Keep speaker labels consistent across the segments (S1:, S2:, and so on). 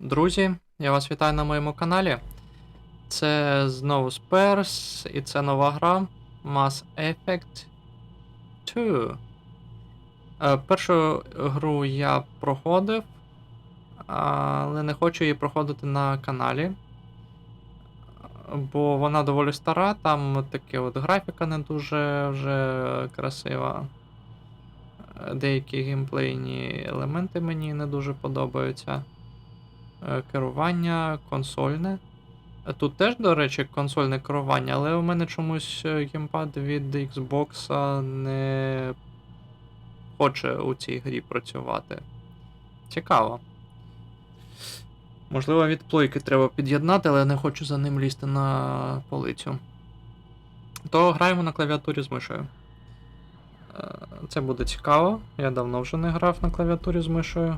S1: Друзі, я вас вітаю на моєму каналі. Це знову Сперс, і це нова гра Mass Effect 2. Першу гру я проходив, але не хочу її проходити на каналі, бо вона доволі стара, там таке от графіка не дуже вже красива. Деякі геймплейні елементи мені не дуже подобаються. Керування консольне. Тут теж, до речі, консольне керування, але у мене чомусь геймпад від Xbox не хоче у цій грі працювати. Цікаво. Можливо, від плойки треба під'єднати, але я не хочу за ним лізти на полицю. То граємо на клавіатурі з мишею. Це буде цікаво. Я давно вже не грав на клавіатурі з мишею.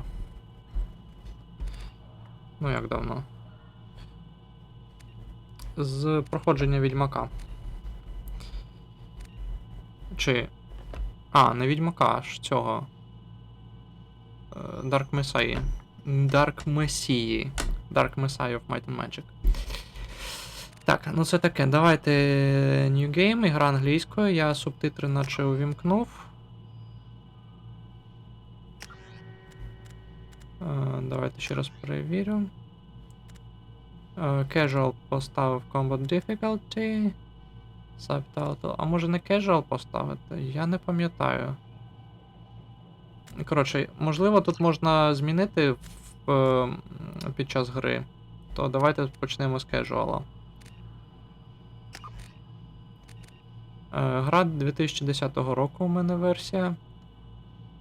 S1: Ну як давно? З проходження Відьмака. Чи... не Відьмака, аж цього. Dark Messiah. Dark Messiah. Dark Messiah of Might and Magic. Так, ну це таке. Давайте New Game, ігра англійською. Я субтитри наче увімкнув. Давайте ще раз перевірю. Casual поставив Combat Difficulty. Subtitle. А може не Casual поставити? Я не пам'ятаю. Коротше, можливо, тут можна змінити під час гри. То давайте почнемо з Casual. Гра 2010 року у мене версія.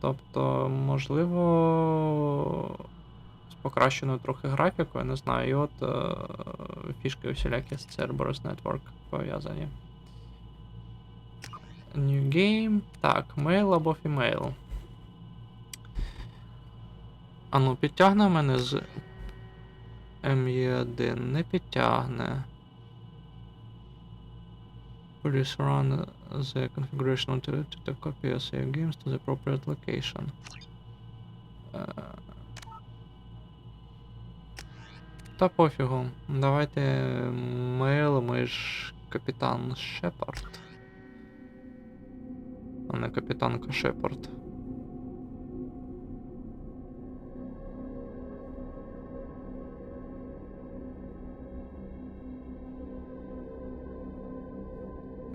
S1: Тобто, можливо, з покращеною трохи графікою, не знаю. І от фішки усілякі з Cerberus Network пов'язані. New Game. Так, male або female. А ну, підтягне в мене з ME1. Не підтягне. Please run the configuration to copy your save games to the appropriate location. Та пофігу. Давайте мейл, ми ж капітан Шепард. А не капітанка Шепард.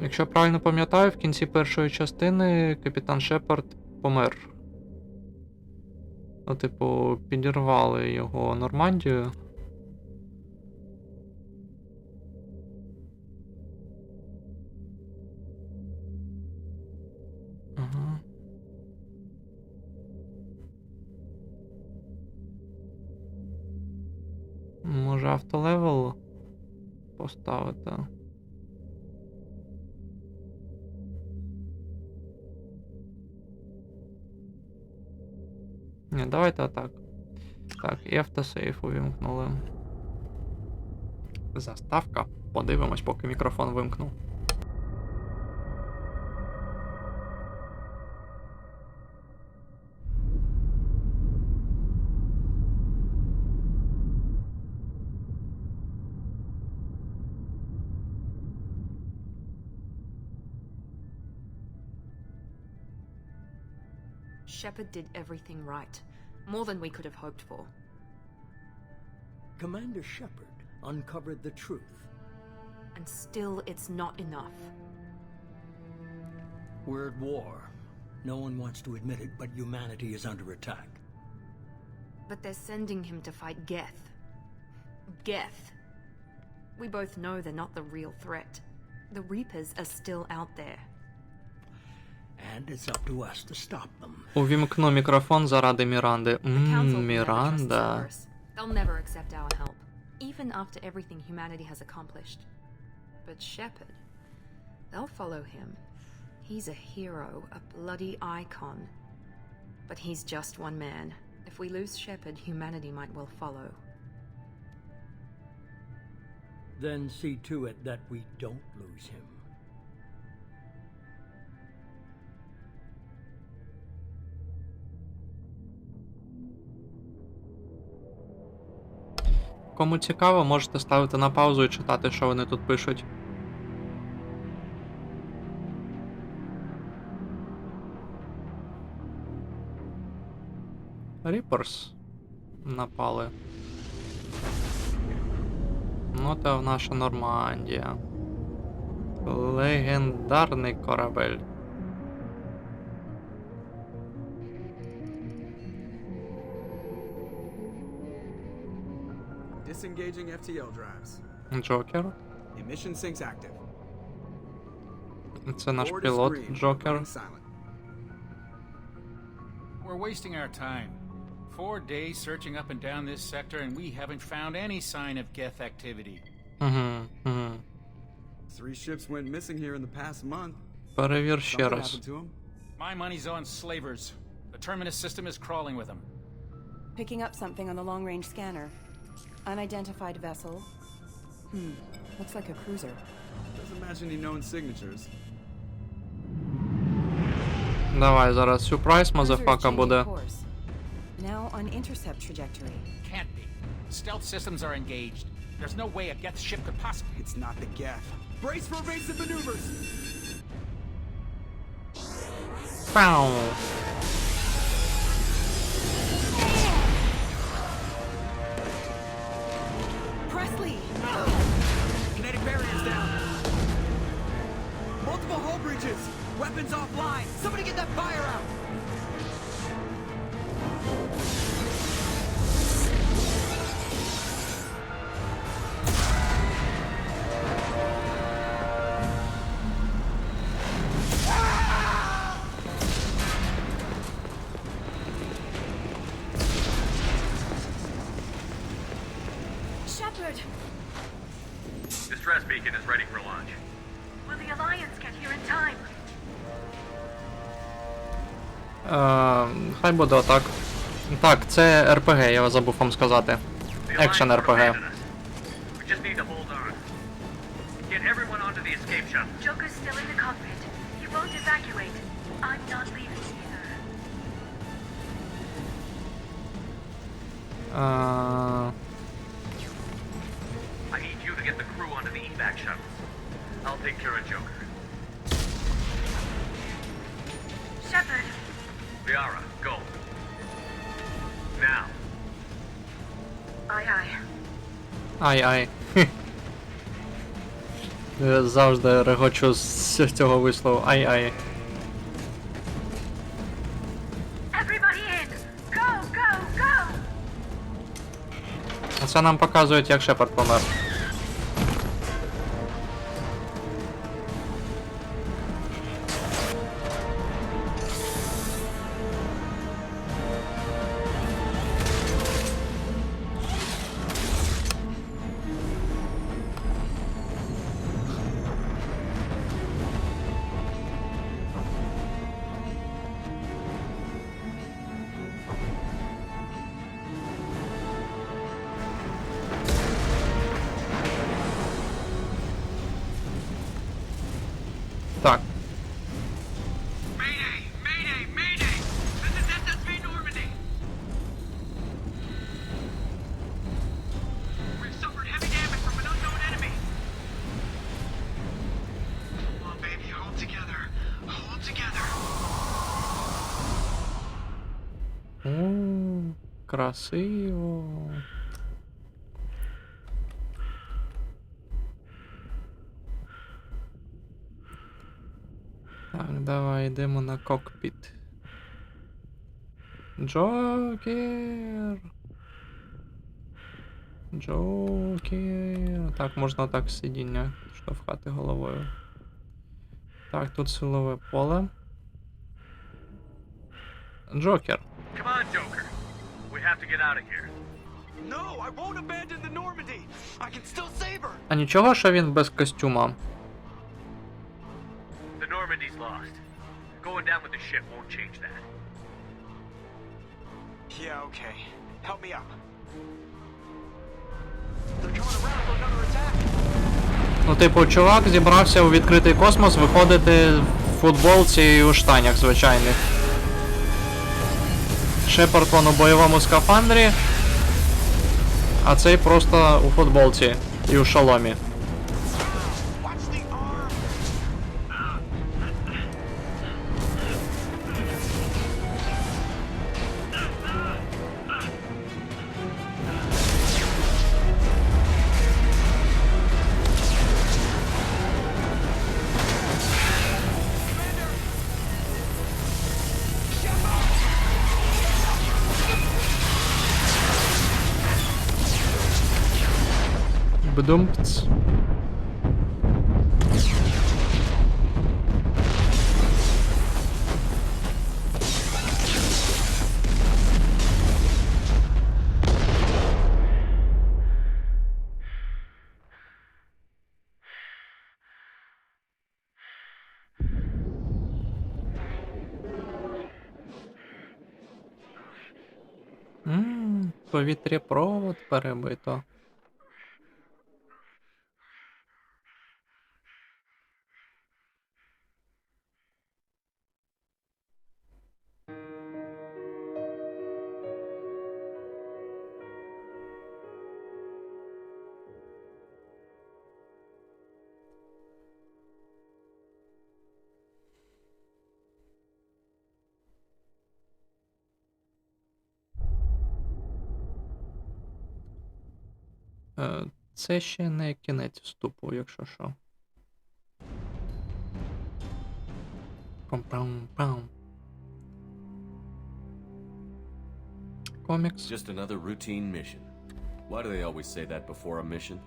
S1: Якщо я правильно пам'ятаю, в кінці першої частини капітан Шепард помер. Ну, типу, підірвали його Нормандію. Ага. Може автолевел поставити? Ні, давайте отак. Так, і автосейф увімкнули. Заставка. Подивимось, поки мікрофон вимкнув.
S2: Shepard did everything right. More than we could have hoped for.
S3: Commander Shepard uncovered the truth.
S2: And still, it's not enough.
S3: We're at war. No one wants to admit it, but humanity is under attack.
S2: But they're sending him to fight Geth. Geth. We both know they're not the real threat. The Reapers are still out there.
S3: And it's up to us to stop them.
S1: Увімкну мікрофон заради Міранди.
S2: The Council will never trust
S1: Міранда.
S2: Cerberus. They'll never accept our help, even after everything humanity has accomplished. But Shepard, they'll follow him. He's a hero, a bloody icon. But he's just one man. If we lose Shepard, humanity might well follow.
S3: Then see to it that we don't lose him.
S1: Кому цікаво, можете ставити на паузу і читати, що вони тут пишуть. Ріперс напали. Ну, це в наша Нормандія. Легендарний корабель.
S4: Disengaging FTL drives.
S1: Джокер.
S4: Emission sinks active.
S1: Це наш
S4: Board is
S1: пілот
S4: green,
S1: Джокер.
S4: running silent.
S5: We're wasting our time. 4 days searching up and down this sector, and we haven't found any sign of Geth activity.
S1: Угу.
S4: 3 ships went missing here in the past month.
S1: Перевір ще
S4: Something
S1: раз.
S4: happened to them.
S5: My money's on slavers. The terminus system is crawling with them.
S6: Picking up something on the long-range scanner. Unidentified vessel. Looks like a cruiser.
S4: Doesn't match any known signatures.
S1: Давай, зараз сюрприз,
S6: Cruiser is
S1: мазафака
S6: changing
S1: буде.
S6: course. Now on intercept trajectory.
S5: Can't be. Stealth systems are engaged. There's no way a Geth ship could possibly...
S4: It's not the Geth. Brace for evasive maneuvers!
S1: Пау!
S6: Presley!
S4: Kinetic barriers down. Multiple hull breaches. Weapons offline. Somebody get that fire out.
S7: Shepard,
S8: Distress beacon is ready for launch.
S7: will the Alliance get here in time?
S1: Хай буде отак. Так, це РПГ, я забув вам сказати.
S8: The
S1: Екшен
S8: Alliance would
S1: РПГ.
S8: abandon us. We just need to hold on. Get everyone onto the escape shuttle.
S7: Joker's still in the cockpit. He won't evacuate. I'm not leaving either.
S8: I need you to get the crew onto the evac shuttles. I'll take care of Joker.
S7: Shepard,
S8: Liara, go. Now.
S7: aye aye.
S1: Ай-ай. Я завжди регочу з цього вислову. Ай-ай.
S7: Everybody in! Go, go, go!
S1: Це нам показують, як Шепард помер. Так.
S8: Mayday! Mayday! Mayday! This is SSV Normandy! We've suffered heavy damage from an unknown enemy! Come on, baby, hold together. Hold together.
S1: О, красиво. Так, давай йдемо на кокпіт. Джокер. Джокер. Так, можна так з сидіння штовхати головою. Так, тут силове поле. Джокер.
S8: Come on, Joker. We have to get out of here.
S4: No, I won't abandon the Normandy. I can still save her.
S1: А нічого, що він без костюма.
S8: The Normandy's lost. Going down with the ship won't change that.
S4: Yeah, okay. Help me up. They're coming around for another attack.
S1: Ну, типу, чувак зібрався у відкритий космос виходити в футболці і у штанях звичайних. Шепард вон у бойовому скафандрі. А цей просто у футболці і у шоломі.
S4: Watch the arm!
S1: Бдумпц. Повітряпровод перебито. Це ще не кінець вступу, якщо що. Пам-пам-пам. Комікс.
S9: Just another routine mission. Why do they always say that before a mission?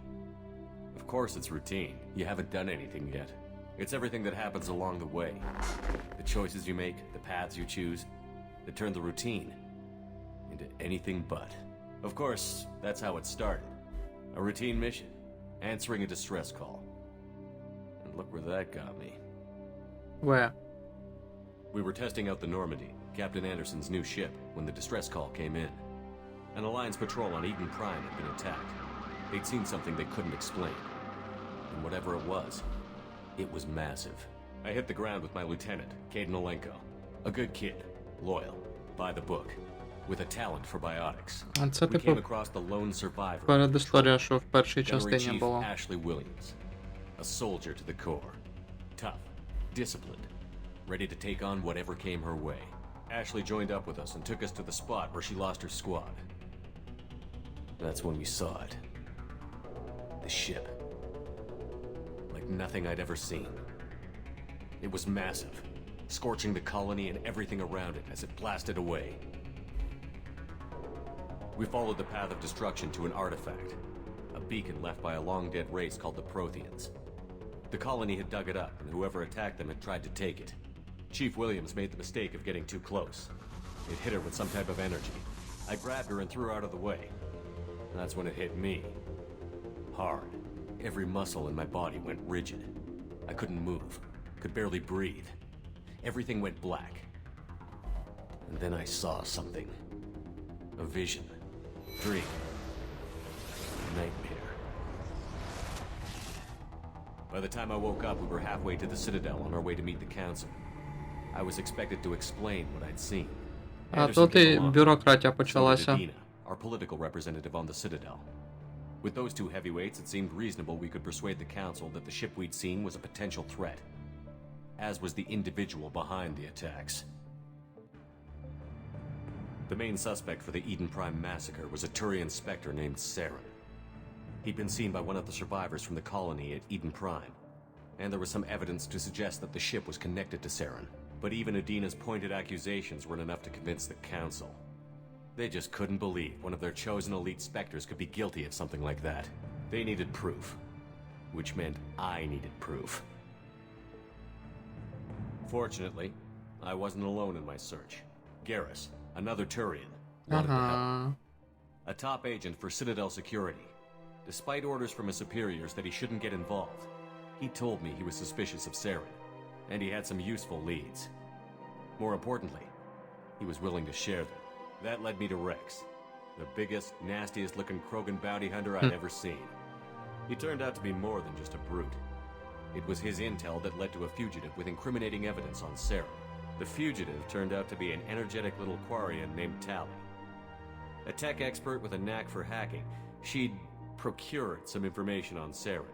S9: Of course it's routine. You haven't done anything yet. It's everything that happens along the way. The choices you make, the paths you choose, that turn the routine into anything but. Of course, that's how it started. A routine mission, answering a distress call. And look where that got me.
S1: Where?
S9: We were testing out the Normandy, Captain Anderson's new ship, when the distress call came in. An Alliance patrol on Eden Prime had been attacked. They'd seen something they couldn't explain. And whatever it was massive. I hit the ground with my lieutenant, Caden Olenko. A good kid, loyal, by the book, with a talent for biotics.
S1: А це
S9: We came
S1: типу
S9: across the lone survivor.
S1: передісторія, що в першій
S9: Gunnery
S1: частині
S9: Chief
S1: було.
S9: Ashley Williams. A soldier to the core. Tough, disciplined, ready to take on whatever came her way. Ashley joined up with us and took us to the spot where she lost her squad. That's when we saw it. The ship. Like nothing I'd ever seen. It was massive, scorching the colony and everything around it as it blasted away. We followed the path of destruction to an artifact, a beacon left by a long-dead race called the Protheans. The colony had dug it up, and whoever attacked them had tried to take it. Chief Williams made the mistake of getting too close. It hit her with some type of energy. I grabbed her and threw her out of the way. That's when it hit me. Hard. Every muscle in my body went rigid. I couldn't move, could barely breathe. Everything went black. And then I saw something. A vision. Dream. Nightmare. By the time I woke up, we were halfway to the Citadel on our way to meet the Council. I was expected to explain what I'd seen.
S1: А
S9: Anderson
S1: тут
S9: came
S1: і
S9: along.
S1: бюрократія
S9: So did
S1: почалася.
S9: Adina, our political representative on the Citadel. With those two heavyweights, it seemed reasonable we could persuade the Council that the ship we'd seen was a potential threat, as was the individual behind the attacks. The main suspect for the Eden Prime massacre was a Turian Spectre named Saren. He'd been seen by one of the survivors from the colony at Eden Prime, and there was some evidence to suggest that the ship was connected to Saren. But even Adina's pointed accusations weren't enough to convince the Council. They just couldn't believe one of their chosen elite Spectres could be guilty of something like that. They needed proof, which meant I needed proof. Fortunately, I wasn't alone in my search. Garrus, another Turian, wanted to help.
S1: Ага.
S9: A top agent for Citadel Security. Despite orders from his superiors that he shouldn't get involved, he told me he was suspicious of Saren, and he had some useful leads. More importantly, he was willing to share them. That led me to Rex, the biggest, nastiest-looking Krogan bounty hunter I'd ever seen. He turned out to be more than just a brute. It was his intel that led to a fugitive with incriminating evidence on Saren. The fugitive turned out to be an energetic little Quarian named Tally. A tech expert with a knack for hacking, she'd procured some information on Saren.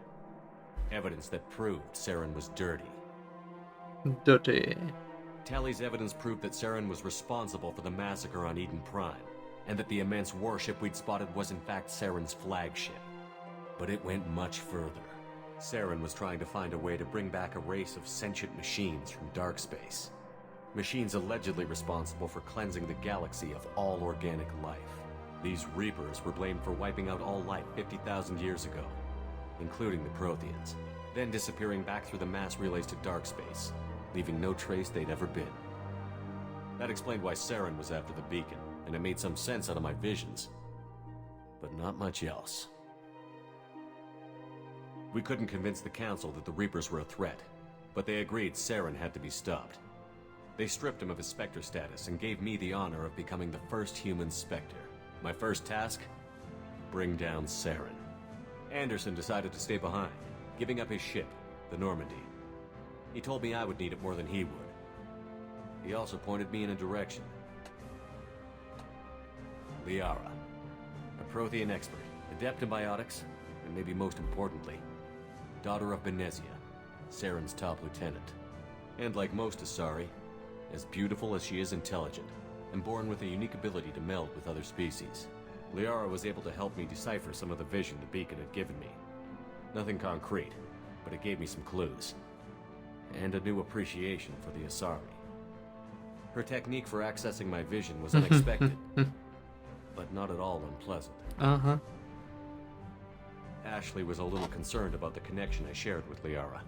S9: Evidence that proved Saren was dirty.
S1: Dirty.
S9: Tally's evidence proved that Saren was responsible for the massacre on Eden Prime, and that the immense warship we'd spotted was in fact Saren's flagship. But it went much further. Saren was trying to find a way to bring back a race of sentient machines from dark space. Machines allegedly responsible for cleansing the galaxy of all organic life. These Reapers were blamed for wiping out all life 50,000 years ago, including the Protheans, then disappearing back through the mass relays to dark space, leaving no trace they'd ever been. That explained why Saren was after the beacon, and it made some sense out of my visions. But not much else. We couldn't convince the Council that the Reapers were a threat, but they agreed Saren had to be stopped. They stripped him of his Spectre status and gave me the honor of becoming the first human Spectre. My first task? Bring down Saren. Anderson decided to stay behind, giving up his ship, the Normandy. He told me I would need it more than he would. He also pointed me in a direction. Liara, a Prothean expert, adept in biotics, and maybe most importantly, daughter of Benezia, Saren's top lieutenant. And like most Asari, as beautiful as she is intelligent, and born with a unique ability to meld with other species. Liara was able to help me decipher some of the vision the beacon had given me. Nothing concrete, but it gave me some clues. And a new appreciation for the Asari. Her technique for accessing my vision was unexpected, but not at all unpleasant.
S1: Ага.
S9: Ashley was a little concerned about the connection I shared with Liara.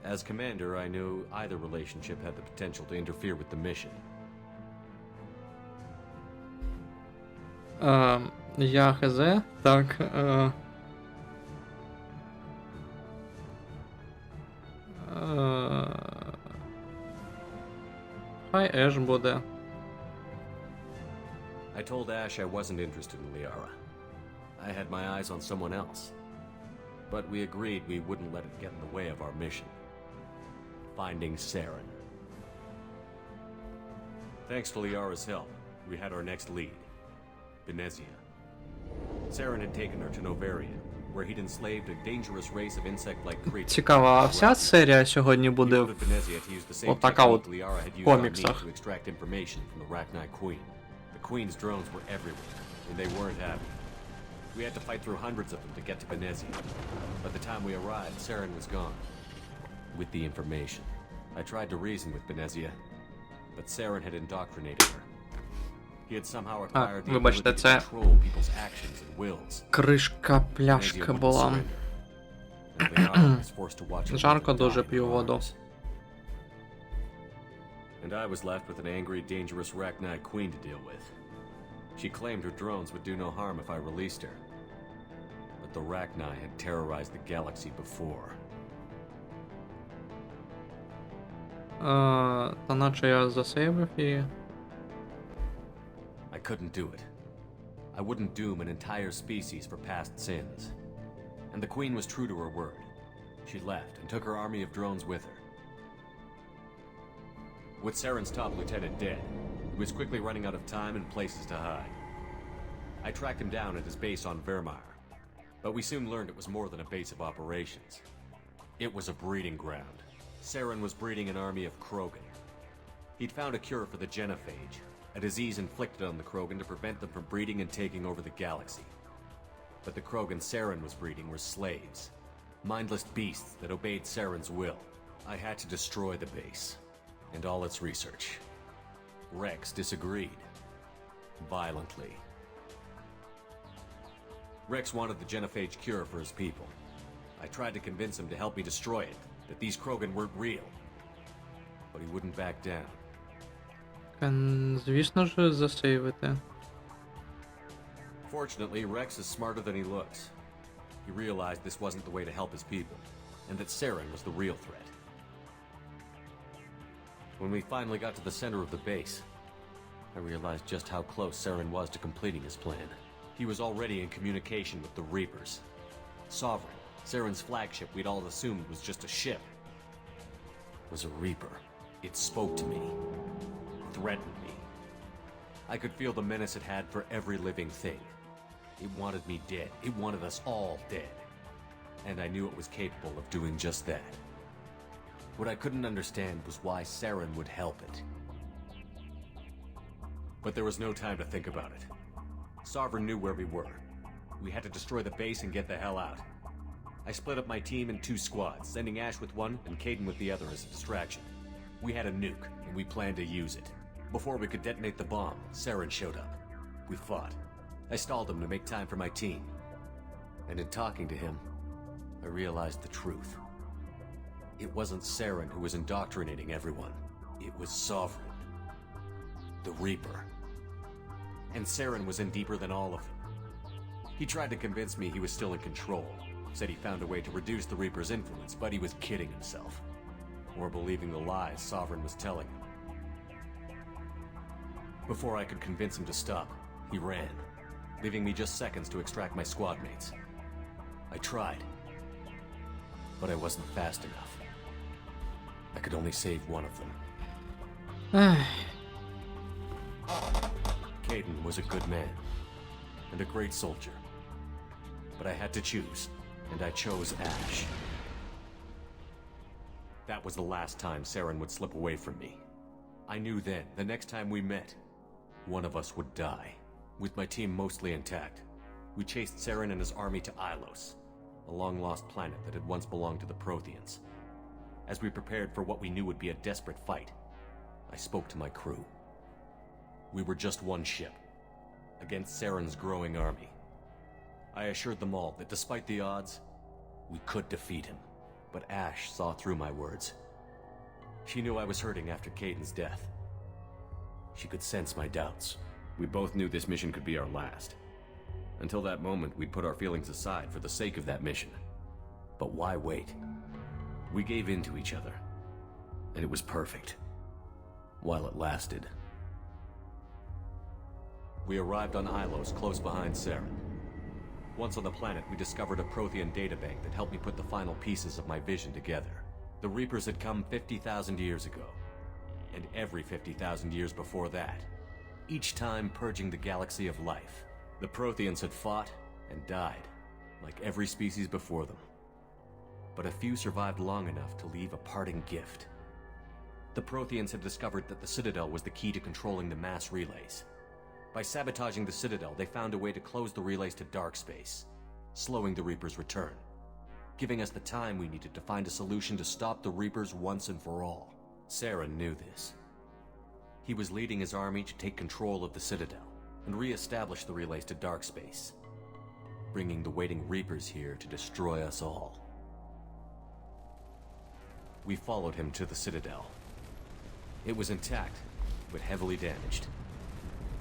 S9: As commander, I knew either relationship had the potential to interfere with the mission.
S1: Я хз. Так. Хай Еш буде.
S9: I told Ash I wasn't interested in Liara. I had my eyes on someone else. But we agreed we wouldn't let it get in the way of our mission. Finding Saren. Thanks to Liara's help, we had our next lead. Benezia. Saren had taken her to Novaria, where he'd enslaved a dangerous race of insect-like creatures.
S1: Цікаво, а вся серія сьогодні буде
S9: He ordered Benezia to use the same
S1: отака от
S9: technique Liara had
S1: в
S9: used on me
S1: коміксах.
S9: to extract information from the Rachni Queen. The Queen's drones were everywhere, and they weren't happy. We had to fight through hundreds of them to get to Benezia. By the time we arrived, Saren was gone. With the information. I tried to reason with Benezia, but Saren had indoctrinated her. He had somehow acquired the ability
S1: вибачте,
S9: to
S1: це
S9: control people's actions and wills.
S1: кришка
S9: Benezia
S1: пляшки
S9: wouldn't
S1: була.
S9: surrender, and Liara was forced to watch her
S1: Жарко
S9: mother
S1: дуже,
S9: die in
S1: п'ю
S9: her
S1: воду.
S9: arms. And I was left with an angry, dangerous Rachni Queen to deal with. She claimed her drones would do no harm if I released her. But the Rachni had terrorized the galaxy before.
S1: Та наче я засейвив її.
S9: I couldn't do it. I wouldn't doom an entire species for past sins. And the Queen was true to her word. She left and took her army of drones with her. With Saren's top lieutenant dead, he was quickly running out of time and places to hide. I tracked him down at his base on Vermeer, but we soon learned it was more than a base of operations. It was a breeding ground. Saren was breeding an army of Krogan. He'd found a cure for the genophage, a disease inflicted on the Krogan to prevent them from breeding and taking over the galaxy. But the Krogan Saren was breeding were slaves, mindless beasts that obeyed Saren's will. I had to destroy the base, and all its research. Rex disagreed. Violently. Rex wanted the genophage cure for his people. I tried to convince him to help me destroy it, that these Krogan weren't real. But he wouldn't back down.
S1: Звісно ж, засейвити.
S9: Fortunately, Rex is smarter than he looks. He realized this wasn't the way to help his people, and that Saren was the real threat. When we finally got to the center of the base, I realized just how close Saren was to completing his plan. He was already in communication with the Reapers. Sovereign, Saren's flagship we'd all assumed was just a ship, was a Reaper. It spoke to me. Threatened me. I could feel the menace it had for every living thing. It wanted me dead. It wanted us all dead. And I knew it was capable of doing just that. What I couldn't understand was why Saren would help it. But there was no time to think about it. Sovereign knew where we were. We had to destroy the base and get the hell out. I split up my team in 2 squads, sending Ash with one and Caden with the other as a distraction. We had a nuke, and we planned to use it. Before we could detonate the bomb, Saren showed up. We fought. I stalled him to make time for my team. And in talking to him, I realized the truth. It wasn't Saren who was indoctrinating everyone. It was Sovereign. The Reaper. And Saren was in deeper than all of them. He tried to convince me he was still in control. Said he found a way to reduce the Reaper's influence, but he was kidding himself. Or believing the lies Sovereign was telling him. Before I could convince him to stop, he ran, leaving me just seconds to extract my squad mates. I tried, but I wasn't fast enough. I could only save one of them. Caden was a good man, and a great soldier. But I had to choose, and I chose Ash. That was the last time Saren would slip away from me. I knew then, the next time we met, one of us would die. With my team mostly intact, we chased Saren and his army to Ilos, a long-lost planet that had once belonged to the Protheans. As we prepared for what we knew would be a desperate fight, I spoke to my crew. We were just one ship, against Saren's growing army. I assured them all that despite the odds, we could defeat him. But Ash saw through my words. She knew I was hurting after Caden's death. She could sense my doubts. We both knew this mission could be our last. Until that moment, we'd put our feelings aside for the sake of that mission. But why wait? We gave in to each other, and it was perfect. While it lasted. We arrived on Ilos, close behind Saren. Once on the planet, we discovered a Prothean databank that helped me put the final pieces of my vision together. The Reapers had come 50,000 years ago, and every 50,000 years before that, each time purging the galaxy of life. The Protheans had fought and died, like every species before them. But a few survived long enough to leave a parting gift. The Protheans had discovered that the Citadel was the key to controlling the mass relays. By sabotaging the Citadel, they found a way to close the relays to dark space, slowing the Reaper's return, giving us the time we needed to find a solution to stop the Reapers once and for all. Saren knew this. He was leading his army to take control of the Citadel and re-establish the relays to dark space, bringing the waiting Reapers here to destroy us all. We followed him to the Citadel. It was intact, but heavily damaged.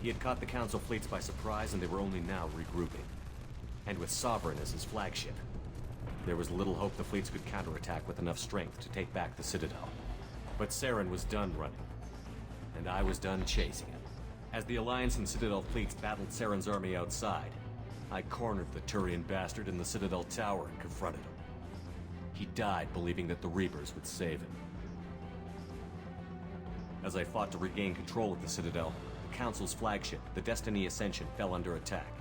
S9: He had caught the Council fleets by surprise, and they were only now regrouping. And with Sovereign as his flagship, there was little hope the fleets could counterattack with enough strength to take back the Citadel. But Saren was done running, and I was done chasing him. As the Alliance and Citadel fleets battled Saren's army outside, I cornered the Turian bastard in the Citadel tower and confronted him. He died believing that the Reapers would save him. As I fought to regain control of the Citadel, the Council's flagship, the Destiny Ascension, fell under attack.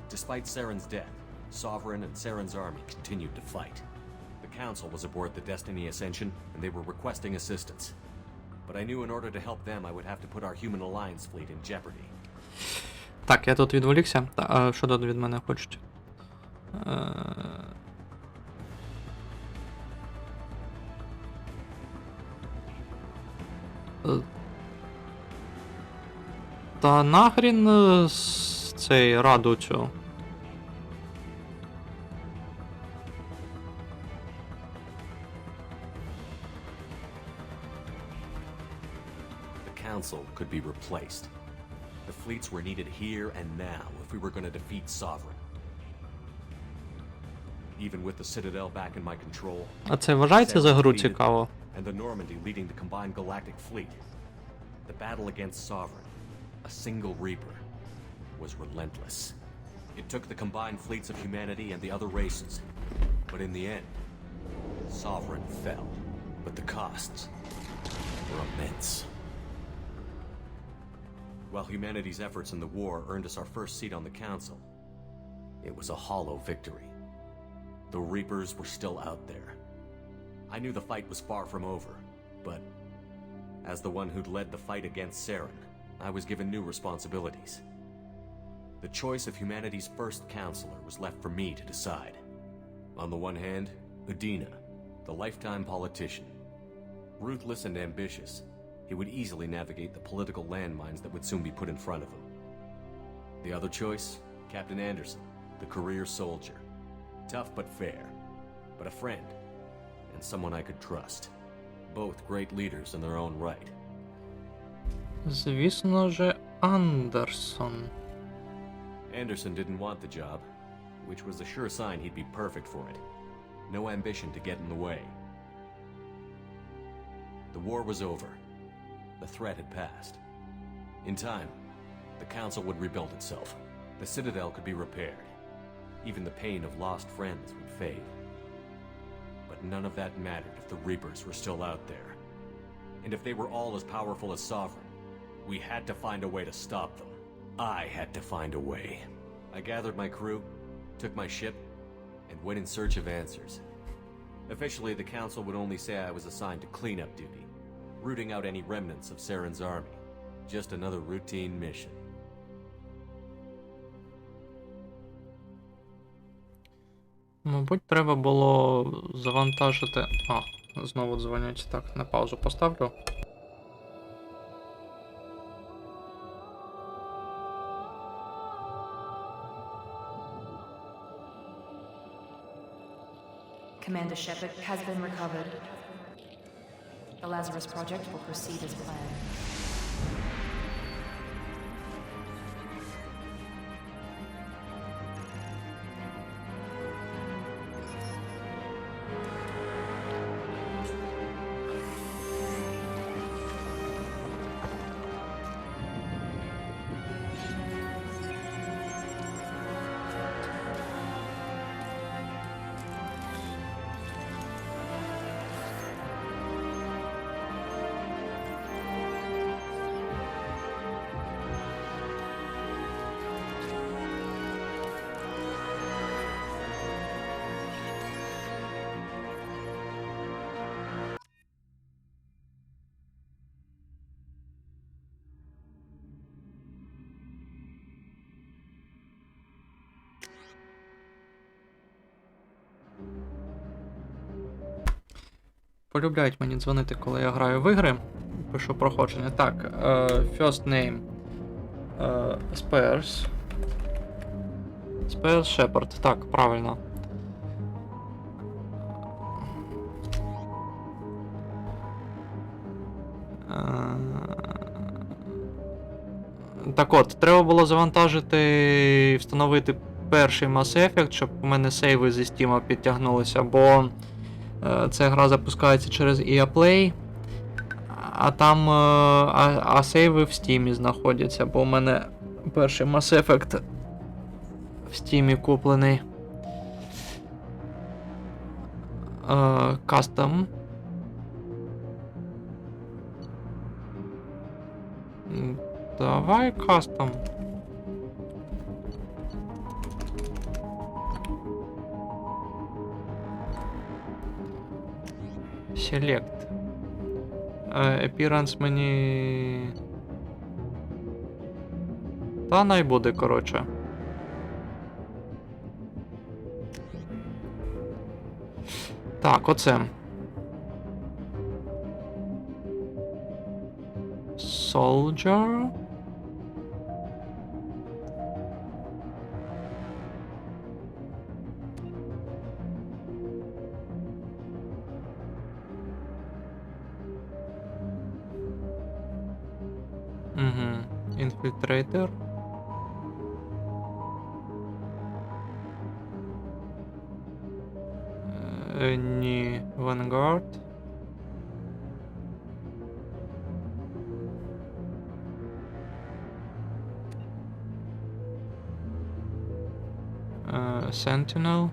S9: Despite Saren's death, Sovereign and Saren's army continued to fight. The Council was aboard the Destiny Ascension, and they were requesting assistance. But I knew in order to help them, I would have to put our human alliance fleet in jeopardy.
S1: Так, я тут відволікся. А що тут від мене хочуть? Та нахрін цей раду цю.
S9: The Council could be replaced. The fleets were needed here and now if we were going to defeat Sovereign. Even with the Citadel back in my control,
S1: А це вважається за гру цікаво?
S9: and the Normandy leading the combined galactic fleet, the battle against Sovereign, a single Reaper, was relentless. It took the combined fleets of humanity and the other races, but in the end, Sovereign fell. But the costs were immense. While humanity's efforts in the war earned us our first seat on the council, it was a hollow victory. The Reapers were still out there. I knew the fight was far from over, but as the one who'd led the fight against Saren, I was given new responsibilities. The choice of humanity's first counselor was left for me to decide. On the one hand, Udina, the lifetime politician. Ruthless and ambitious, he would easily navigate the political landmines that would soon be put in front of him. The other choice, Captain Anderson, the career soldier. Tough but fair, but a friend, and someone I could trust. Both great leaders in their own right.
S1: Звісно же, Андерсон.
S9: Anderson didn't want the job, which was a sure sign he'd be perfect for it. No ambition to get in the way. The war was over. The threat had passed. In time, the council would rebuild itself. The citadel could be repaired. Even the pain of lost friends would fade. But none of that mattered if the Reapers were still out there. And if they were all as powerful as Sovereign, we had to find a way to stop them. I had to find a way. I gathered my crew, took my ship, and went in search of answers. Officially, the council would only say I was assigned to cleanup duty, rooting out any remnants of Saren's army. Just another routine mission.
S1: Мабуть, треба було завантажити... знову дзвонять. Так, на паузу поставлю.
S2: Commander Shepard has been recovered. The Lazarus Project will proceed as planned.
S1: Полюбляють мені дзвонити, коли я граю в ігри. Пишу проходження. Так, first name. Spears. Spears Shepard. Так, правильно. Так от, треба було завантажити і встановити перший Mass Effect, щоб у мене сейви зі Steam підтягнулися, бо ця гра запускається через EA Play, а там сейви в Steam знаходяться, бо у мене перший Mass Effect в Steam куплений. Custom. Давай Custom. Select. Appearance мені... Та най буде, коротше. Так, оце. Soldier. Infiltrator. Ні, Vanguard. Sentinel.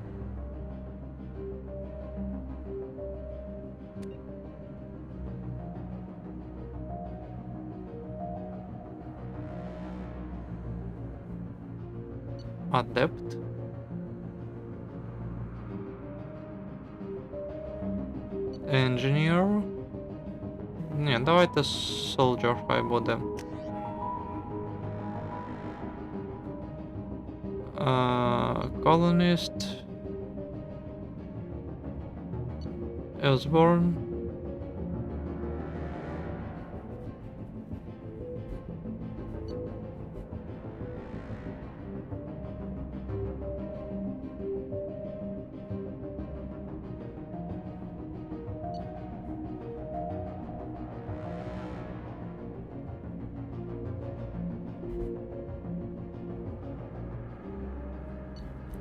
S1: Адепт. Engineer. Ні, давайте Soldier хай буде. Colonist. Osborne.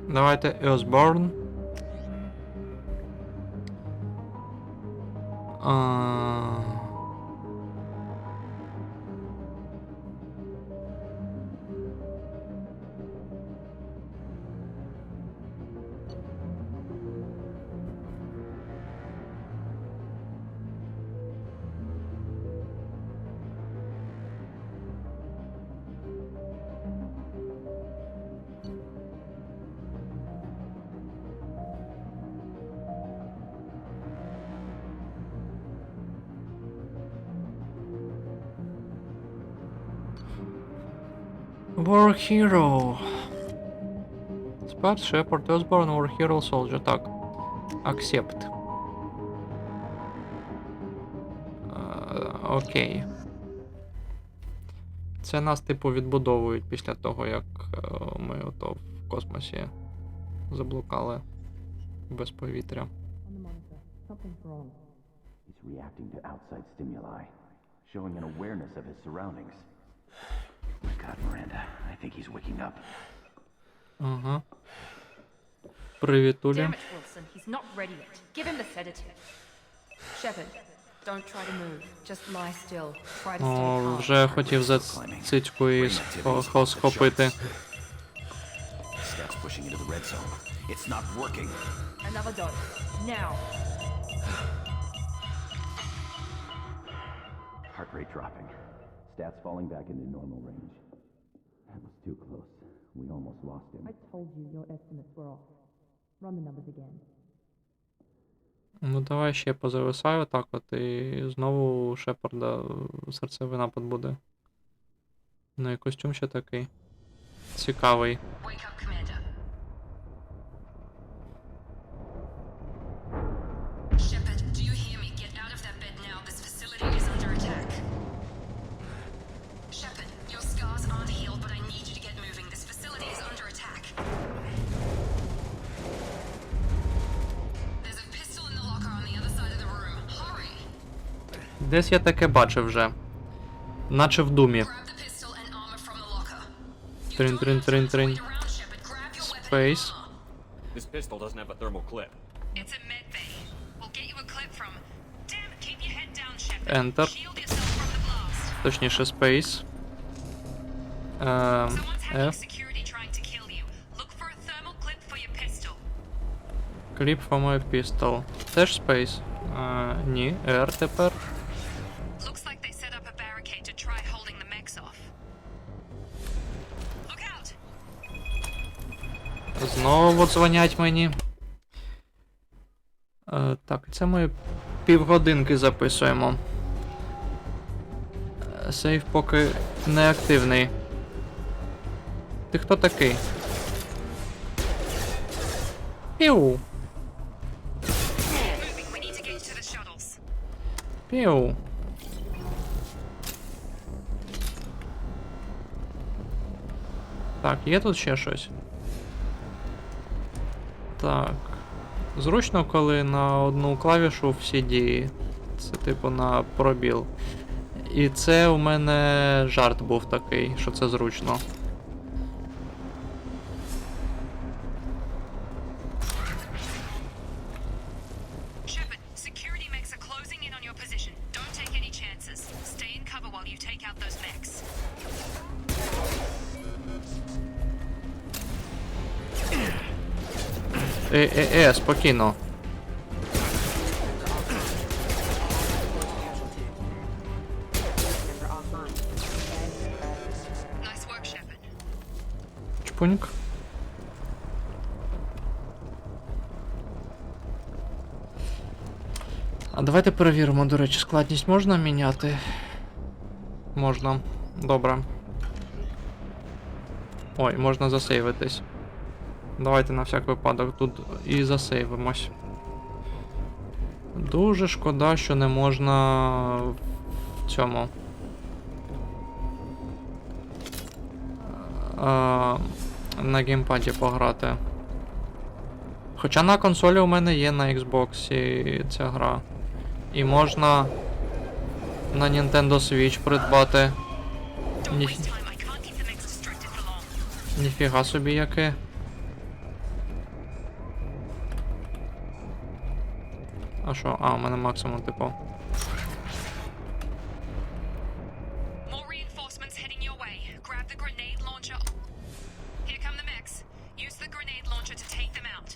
S1: Давайте Osborne. War Hero. Spart, Shepard, Osborne, War Hero, Soldier. Так. Accept. Окей. Це нас, типу, відбудовують після того, як ми ото в космосі заблукали без повітря.
S10: He's reacting to outside stimuli, showing an awareness of his surroundings. My God, Miranda, I think he's waking up.
S1: Ага. Привіт, Уля.
S11: Damn it, Wilson, he's not ready yet. Give him the sedative.
S2: Shepard, don't try to move. Just lie still. Try to stay
S1: О,
S2: calm.
S1: вже хотів за цицьку і схопити.
S10: Steps pushing into the red zone. It's not working.
S11: Another dose. Now.
S10: Heart rate dropping. Stats falling back into normal range. That was too close. We almost lost him.
S11: I told you your estimates were off. Run the numbers again.
S1: Ну давай ще позависаю так от і знову у Шепарда серцевий напад буде. Ну і костюм ще такий. Цікавий.
S11: Wake up, Commander. Shepard, do you hear me? Get out of that bed now. This facility is under attack. Shepard, your scars aren't healed, but I need you to get moving. This facility is under attack. There's a pistol in the locker on the other side of the room. Hurry!
S1: Десь я таке бачив вже. Наче в Думі.
S11: Grab the pistol and armor from the locker. You
S1: Трин,
S11: don't
S1: трин,
S11: have
S1: трин,
S11: time to
S1: трин.
S11: wait around, Shepard. Grab your weapon and
S1: Space.
S11: armor.
S9: This pistol doesn't have a thermal clip.
S11: It's a med bay. We'll get you a clip from. Damn it, keep your head down, Shepard.
S1: Enter.
S11: Shield yourself from the blast.
S1: Точніше, Space.
S11: Someone's hacking
S1: F.
S11: security trying to kill you. Look for a thermal clip for your pistol.
S1: Clip for my pistol. Теж Space? Ні, R тепер.
S11: Looks like they set up a barricade to try holding the mechs off. Look out!
S1: Знову дзвонять мені. Так, це ми півгодинки записуємо. Сейф поки не активний. Ти хто такий? Піу.
S11: Moving, we need to get to the shuttles.
S1: Піу. Так, є тут ще щось? Так. Зручно, коли на одну клавішу всі дії. Це типу на пробіл. І це у мене жарт був такий, що це зручно.
S11: Shepard, security mechs are closing in on your position. Don't take any chances. Stay in cover while you take out those mechs.
S1: Спокійно.
S11: Nice work, Shepard.
S1: Чпуньк. А давайте перевіримо, до речі, складність можна міняти? Можна. Добре. Ой, можна засейвитись. Давайте на всяк випадок тут і засейвимось. Дуже шкода, що не можна в цьому. На геймпаді пограти. Хоча на консолі у мене є на Xbox ця гра. І можна на Nintendo Switch придбати. Ніфіга собі яке. А що? А, у мене максимум, типу.
S11: More reinforcements heading your way. Grab the grenade launcher. Here come the mechs. Use the grenade launcher to take them out.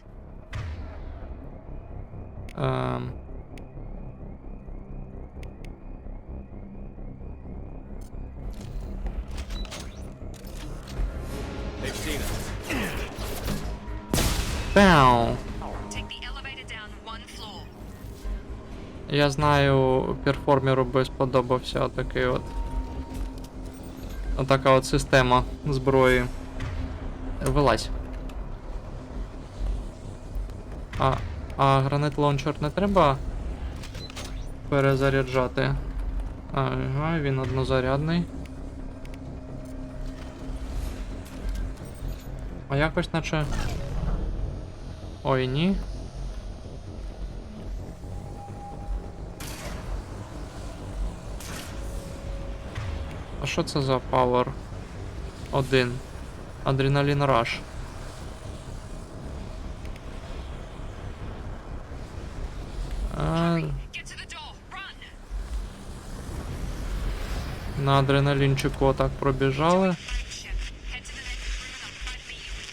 S9: They've seen us.
S1: Пяу!
S11: Take the elevator down one floor.
S1: Я знаю, перформеру би сподобався отакий от. Отака от система зброї. Вилазь. А гранит лаунчер не треба перезаряджати? Ага, він однозарядний. А якось наче... Ой, ні. А що це за Power 1? Адреналін Rush.
S11: Get to the door. Run.
S1: На адреналінчику так пробіжали.
S11: Head to the next room and I'll try to meet you.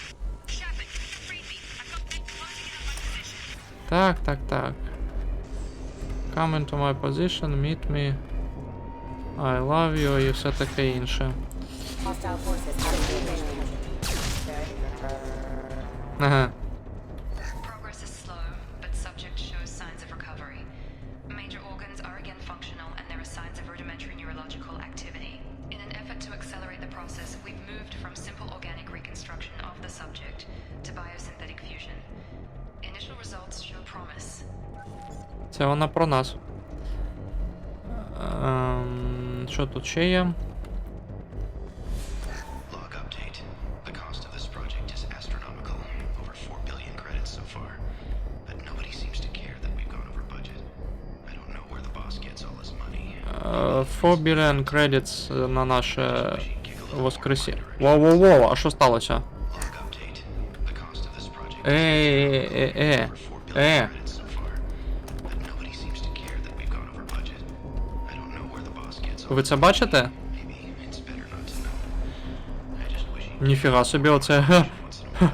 S11: Shepard, free me. I've got men closing in on my position.
S1: Так, так, так. Come into my position, meet me. I love you і все таке інше. Ага.
S11: Progress is slow, but subject shows signs of recovery. Major organs are again functional and there are signs of rudimentary neurological activity. In an effort to accelerate the process, we've moved from simple organic reconstruction of the subject to biosynthetic fusion. Initial results show promise.
S1: Це вона про нас. Що тут ще є?
S12: Log update. The cost of this project is astronomical. Over 4 billion credits so far. But nobody seems to care that we've gone over budget. I don't know where the boss gets all his money.
S1: 4 billion credits на наше воскресіння. Воу-воу-воу, а що сталося?
S12: Log update. The cost of this project is over 4 billion credits so far. But nobody seems to care that we've gone over budget. I don't know where the boss gets all
S1: Ви це бачите?
S12: Maybe it's better not to know. I just wish he
S1: Ніфіга собі, оце.
S12: once in a while.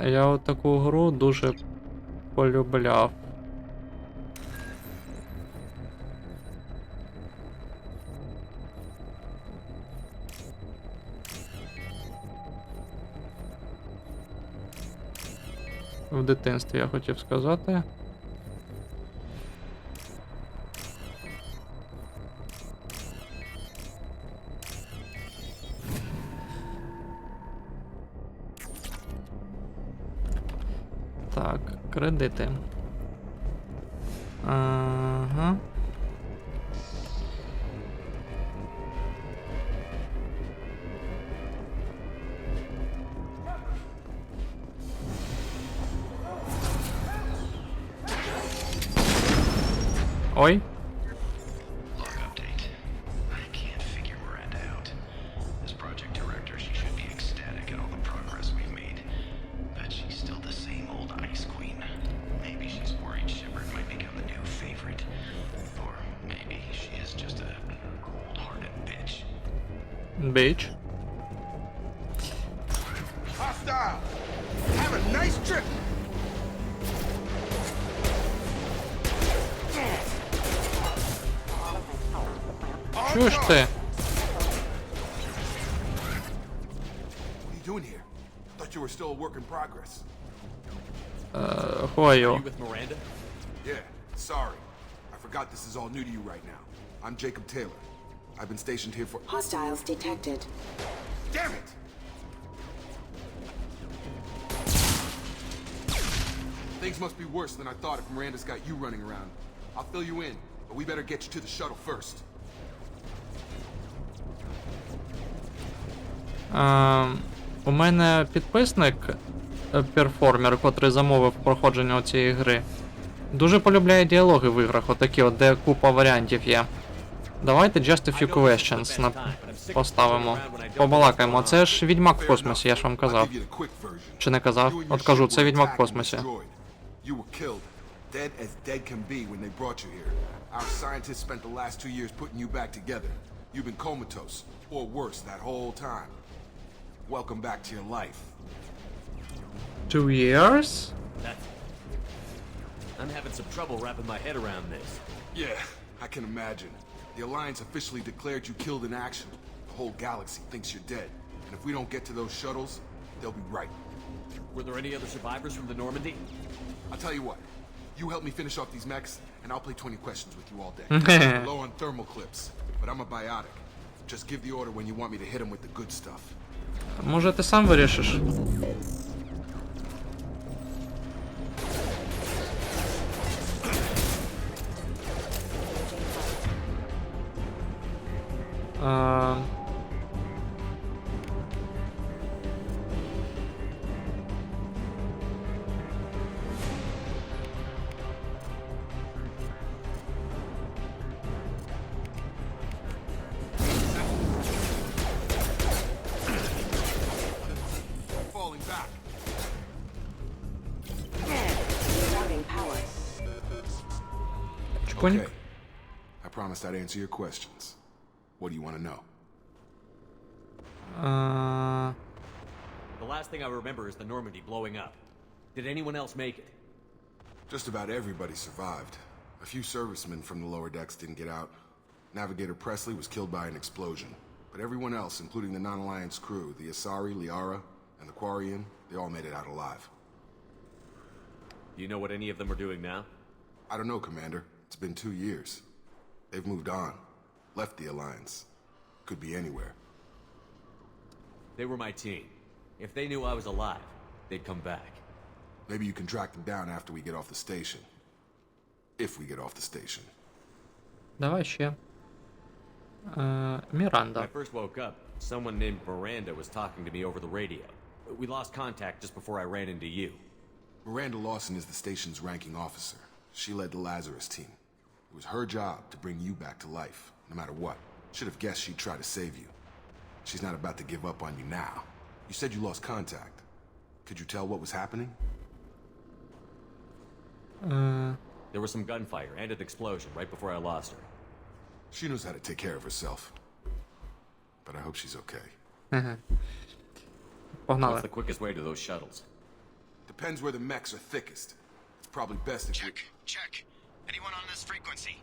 S1: Я от таку гру дуже полюбляв. В дитинстві я хотів сказати. Так, кредити. Ага. Ой.
S12: Log update. I can't figure Miranda out. As project director, she should be ecstatic at all the progress we've made. But she's still the same old ice queen. Maybe she's worried Shepard might become the new favorite. Or maybe she is just a cold-hearted bitch.
S1: Bitch.
S4: Hostile! Have a nice trip!
S1: Чого ж ти?
S4: What are you doing here? Thought
S13: thought you were still a work in progress.
S9: Are you with Miranda?
S13: Yeah, sorry. I forgot this is all new to you right now. I'm Jacob Taylor. I've been stationed here for—
S6: Hostiles detected.
S13: Damn it! Things must be worse than I thought if Miranda's got you running around. I'll fill you in, but we better get you to the shuttle first.
S1: У мене підписник, перформер, котрий замовив проходження цієї гри, дуже полюбляє діалоги в іграх, отакі от, де купа варіантів є. Давайте just a few questions поставимо. Побалакаємо. Це ж Відьмак в космосі, я ж вам казав. Чи не казав? От кажу, це Відьмак в космосі.
S13: Dead as dead can be when they brought you here. Our scientists spent the last 2 years putting you back together. You've been comatose, or worse, that whole time. Welcome back to your life.
S1: 2 years?
S9: I'm having some trouble wrapping my head around this.
S13: Yeah, I can imagine. The Alliance officially declared you killed in action. The whole galaxy thinks you're dead. And if we don't get to those shuttles, they'll be right.
S9: Were there any other survivors from the Normandy?
S13: I'll tell you what. You help me finish off these mechs, and I'll play 20 questions with you all day. I'm low on thermal clips, but I'm a biotic. Just give the order when you want me to hit him with the good stuff.
S1: Може, ти сам вирішиш?
S13: Falling back.
S1: Чпуньк.
S13: Okay. I promised I'd answer your questions. What do you want to know?
S9: The last thing I remember is the Normandy blowing up. Did anyone else make it?
S13: Just about everybody survived. A few servicemen from the lower decks didn't get out. Navigator Presley was killed by an explosion. But everyone else, including the non-Alliance crew, the Asari, Liara, and the Quarian, they all made it out alive.
S9: Do you know what any of them are doing now?
S13: I don't know, Commander. It's been 2 years. They've moved on. Left the Alliance. Could be anywhere.
S9: They were my team. If they knew I was alive, they'd come back.
S13: Maybe you can track them down after we get off the station. If we get off the station.
S1: Давай ще. Міранда.
S9: When I first woke up, someone named Miranda was talking to me over the radio. We lost contact just before I ran into you.
S13: Miranda Lawson is the station's ranking officer. She led the Lazarus team. It was her job to bring you back to life, no matter what. Should have guessed she'd try to save you. She's not about to give up on you now. You said you lost contact. Could you tell what was happening?
S9: There was some gunfire and an explosion right before I lost her.
S13: She knows how to take care of herself. But I hope she's okay.
S1: Погнали.
S9: What's the quickest way to those shuttles?
S13: Depends where the mechs are thickest. It's probably best if you...
S12: Check. Anyone on this frequency?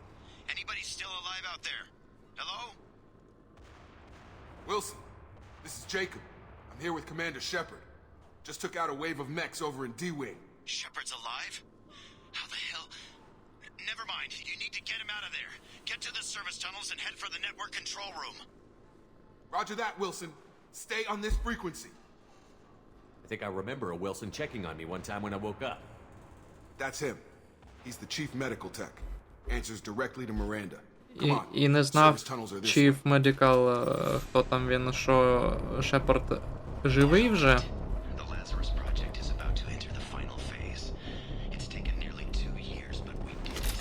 S12: Anybody still alive out there? Hello?
S13: Wilson, this is Jacob. I'm here with Commander Shepard. Just took out a wave of mechs over in D-Wing.
S12: Shepard's alive? How the hell? Never mind. You need to get him out of there. Get to the service tunnels and head for the network control room.
S13: Roger that, Wilson. Stay on this frequency.
S9: I think I remember a Wilson checking on me one time when I woke up.
S13: That's him. He's the chief medical tech. Answers directly to Miranda.
S1: І не знав Chief Medical, хто там він, що Шепард живий вже?
S12: The Lazarus project is about to enter the final phase. It's taken nearly 2 years, but we did it.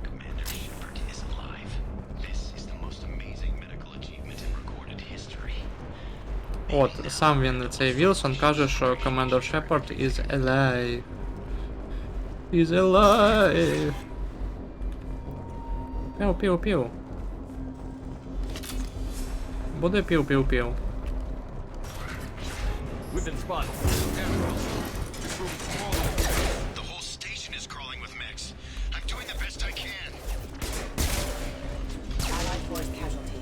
S12: Commander Shepard is alive. This is the most amazing medical achievement in recorded history.
S1: От, сам він, цей Вілсон, каже, що Commander Shepard is alive. Is alive. Пів-пів-пів. Буде пів-пів-пів.
S9: We've been spotted.
S12: The whole station is crawling with mechs. I'm doing the best I can.
S6: Allied force casualty.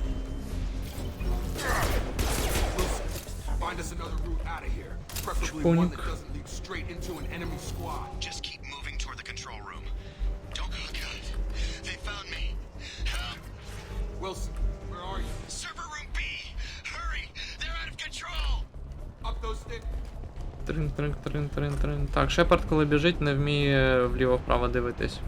S13: Wilson, find us another route out of here. Preferably one that doesn't lead straight into an enemy squad.
S12: Just keep moving toward the control room. Don't look out. They found me. Help!
S13: Wilson, where are you?
S12: Server room B! Hurry! They're out of control!
S13: Up those stairs.
S1: Трин. Так, Шепард, коли біжить, не вміє вліво-вправо дивитись.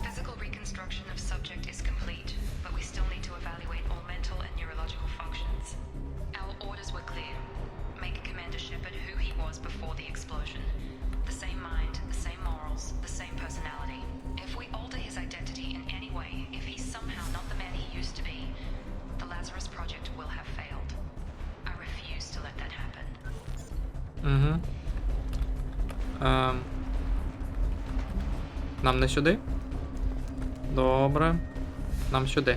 S11: Physical reconstruction of subject is complete, but we still need to evaluate all mental and neurological functions. Our orders were clear. Make Commander Shepard who he was before the explosion. The same mind, the same morals, the same personality. If we alter his identity in any way, if he's somehow not the man he used to be, the Lazarus Project will have failed. I refuse to let that happen.
S1: Нам не сюди? Добре. Нам сюди.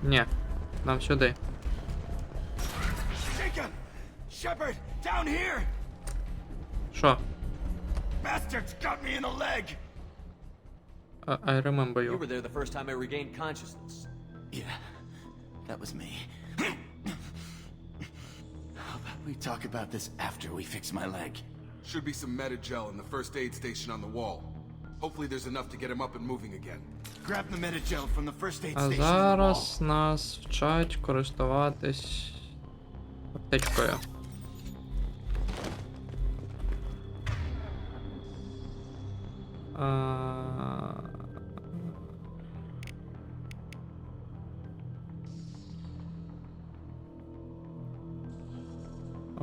S1: Ні, нам сюди.
S4: Jacob! Shepard, down here!
S1: Що?
S4: Bastards got me in the leg!
S1: I remember
S9: You
S1: you.
S9: were there the first time I regained consciousness.
S12: Yeah, that was me. How about we talk about this after we fix my leg?
S13: Should be some Medi-gel in the first aid station on the wall. Hopefully there's enough to get him up and moving again.
S12: Grab the Medi-gel from the first aid
S1: А
S12: station on the wall.
S1: зараз нас вчать користуватись аптечкою.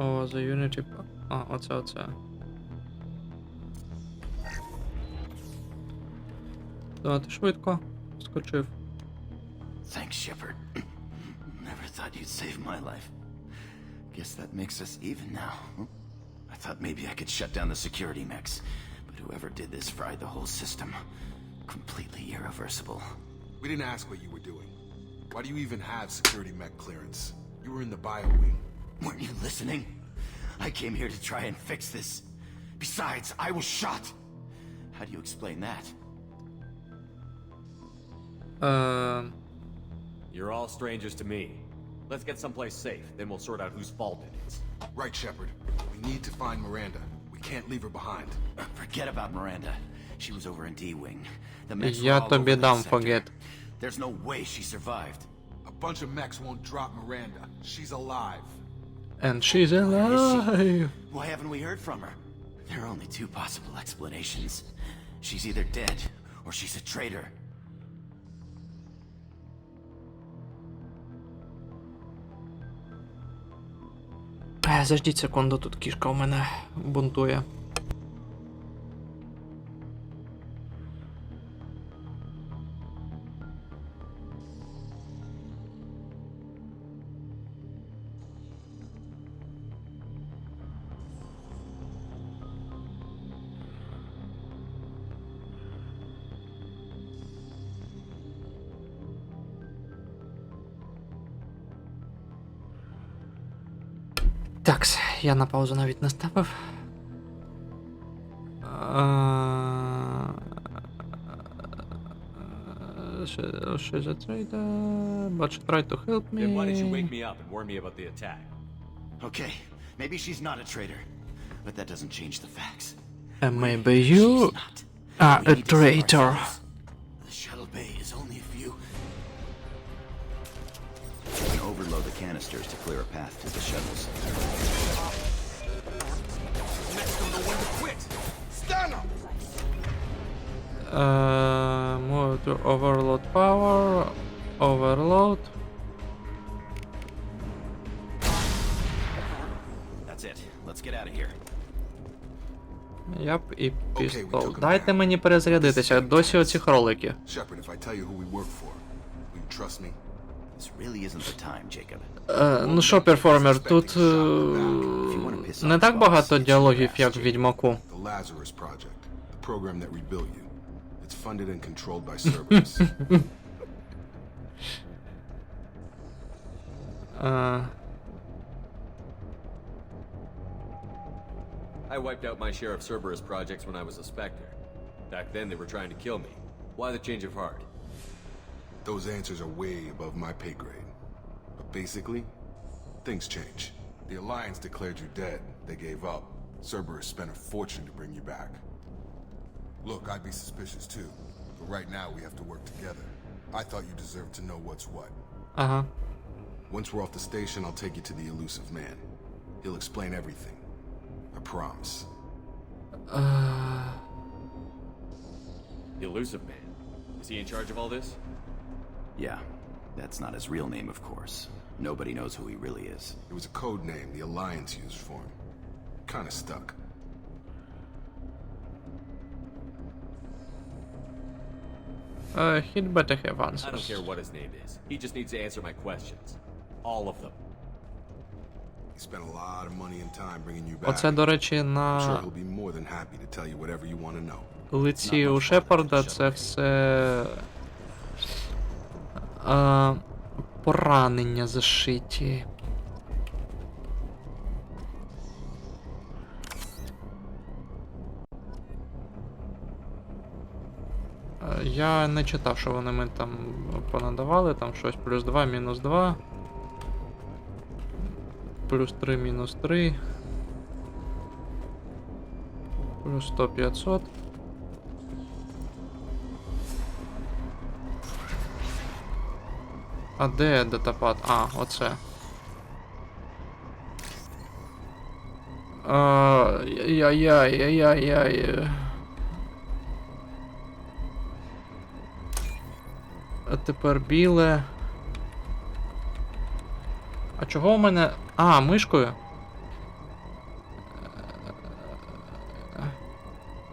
S1: О, за Unity. А, оце. Давайте швидко. Скочив.
S12: Thanks, Shepard. Never thought you'd save my life. Guess that makes us even now. I thought maybe I could shut down the security mechs, but whoever did this fried the whole system. Completely irreversible.
S13: We didn't ask what you were doing. Why do you even have security mech clearance? You were in the bio wing.
S12: Weren't you listening? I came here to try and fix this. Besides, I was shot. How do you explain that?
S9: You're all strangers to me. Let's get someplace safe, then we'll sort out whose fault it is.
S13: Right, Shepard. We need to find Miranda. We can't leave her behind.
S12: Forget about Miranda. She was over in D-Wing. The mechs were
S1: Я
S12: all over
S1: тобі
S12: that
S1: дам
S12: sector.
S1: forget.
S12: There's no way she survived.
S13: A bunch of mechs won't drop Miranda. She's alive.
S1: And she's alive.
S12: Why haven't we heard from her? There are only two possible explanations. She's either dead, or she's a traitor.
S1: Заждіть секунду, тут кішка у мене бунтує. Такс, я на паузу навіть не ставив. She's a traitor, but she tried to help me.
S9: Then why did you wake me up and warn me about the attack?
S12: Okay, maybe she's not a traitor, but that doesn't change the facts.
S1: And maybe you are a traitor.
S12: The shuttle bay is only a few. We can overload the canisters to clear a path to the shuttles.
S4: Next don't know when to quit! Stand up!
S1: Move to overload power. Overload.
S12: That's it. Let's get out of here.
S1: Яп, і пістол. Дайте мені перезарядитися. Досі оці ролики.
S13: Shepard, if I tell you who we work for, will you trust me?
S12: This really isn't the time, Jacob.
S1: Ну що, перформер, тут не так багато діалогів, як в Відьмаку.
S13: The Lazarus Project, the program that rebuilt you. It's funded and controlled by Cerberus.
S9: I wiped out my share of Cerberus projects when I was a Spectre. Back then they were trying to kill me. Why the change of heart?
S13: Those answers are way above my pay grade. But Basically, things change. The Alliance declared you dead. They gave up. Cerberus spent a fortune to bring you back. Look, I'd be suspicious too. But right now we have to work together. I thought you deserved to know what's what.
S1: Ага.
S13: Once we're off the station, I'll take you to the elusive man. He'll explain everything. I promise.
S9: The elusive man? Is he in charge of all this?
S10: Yeah. That's not his real name, of course. Nobody knows who he really is.
S13: It was a code name the Alliance used for him. Kinda stuck.
S1: He'd better have
S9: I don't
S1: answers.
S9: care what his name is. He just needs to answer my questions. All of them.
S13: He spent a lot of money and time bringing you back.
S1: Оце, до речі,
S13: I'm sure
S1: на
S13: he'll be more than happy to tell you whatever you want to know.
S1: лиці у Шепарда це все поранення зашиті. Я не читав, що вони ми там понадавали, там щось плюс 2, мінус 2, плюс 3, мінус 3, плюс 100, 500. А де датапад? А, оце. Яй-яй-яй-яй-яй. А тепер біле. А чого у мене... А, мишкою?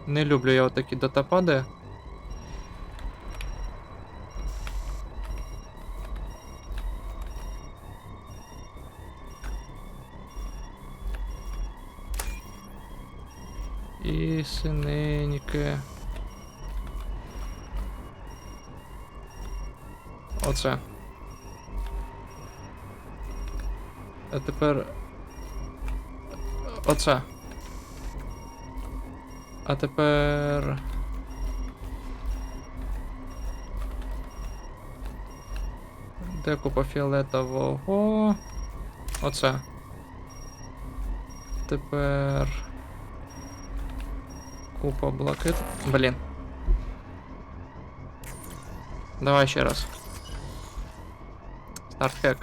S1: Не люблю я отакі датапади. І синеньке. Оце. А тепер... Оце. А тепер... Де купа фіолетового? Оце. Тепер... Купа блакит. Блін. Давай ще раз. Старт хек.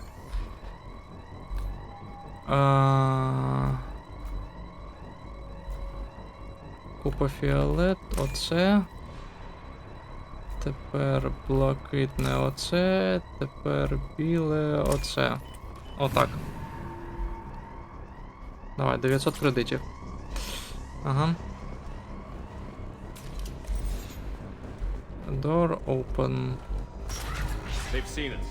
S1: Купа фіолет, оце. Тепер блакитне оце. Тепер біле оце. Отак. Давай, 900 кредитів. Ага. Door open.
S9: They've seen us.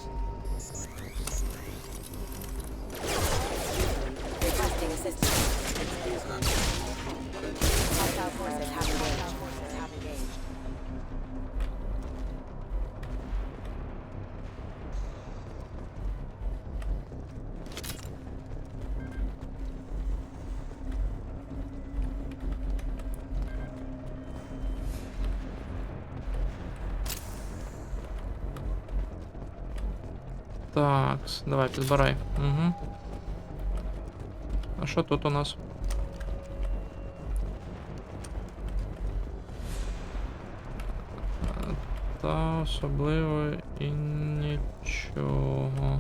S6: Requesting assistance. Hostile forces have engaged.
S1: Так, давай, підбирай. Угу. А що тут у нас? Та особливо і нічого.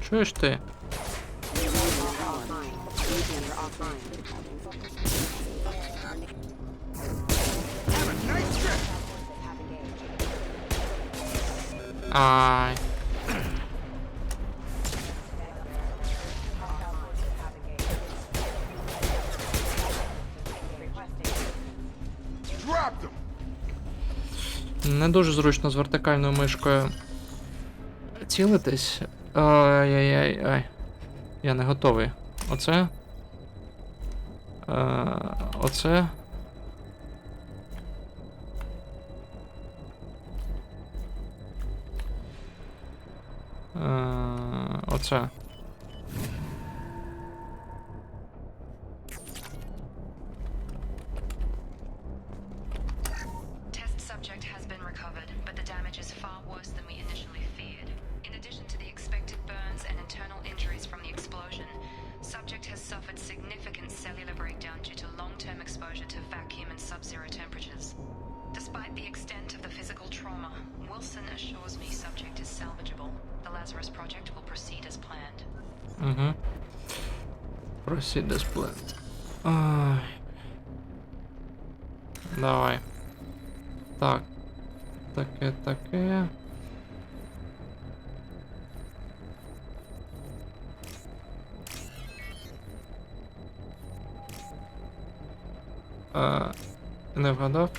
S1: Чуєш ти? Ай. Не дуже зручно з вертикальною мишкою цілитись. Ай-яй-яй-яй. Я не готовий. Оце. Оце. Оце.
S11: subject has been recovered, but the damage is far worse than we initially feared. In addition to the expected burns and internal injuries from the explosion, subject has suffered significant cellular breakdown due to long-term exposure to vacuum and sub-zero temperatures. Despite the extent of the physical trauma, Wilson assures me subject is salvageable. The Lazarus Project will proceed as planned.
S1: Proceed as planned. Ай. Давай. Так. Таке. Не вгадав.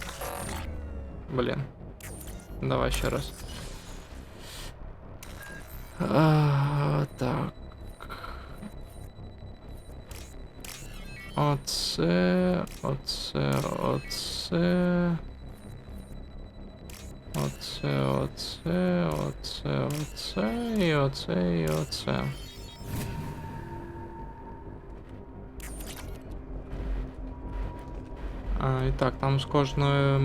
S1: Блін. Давай ще раз. Так. Оце. І оце. І так, там з кожною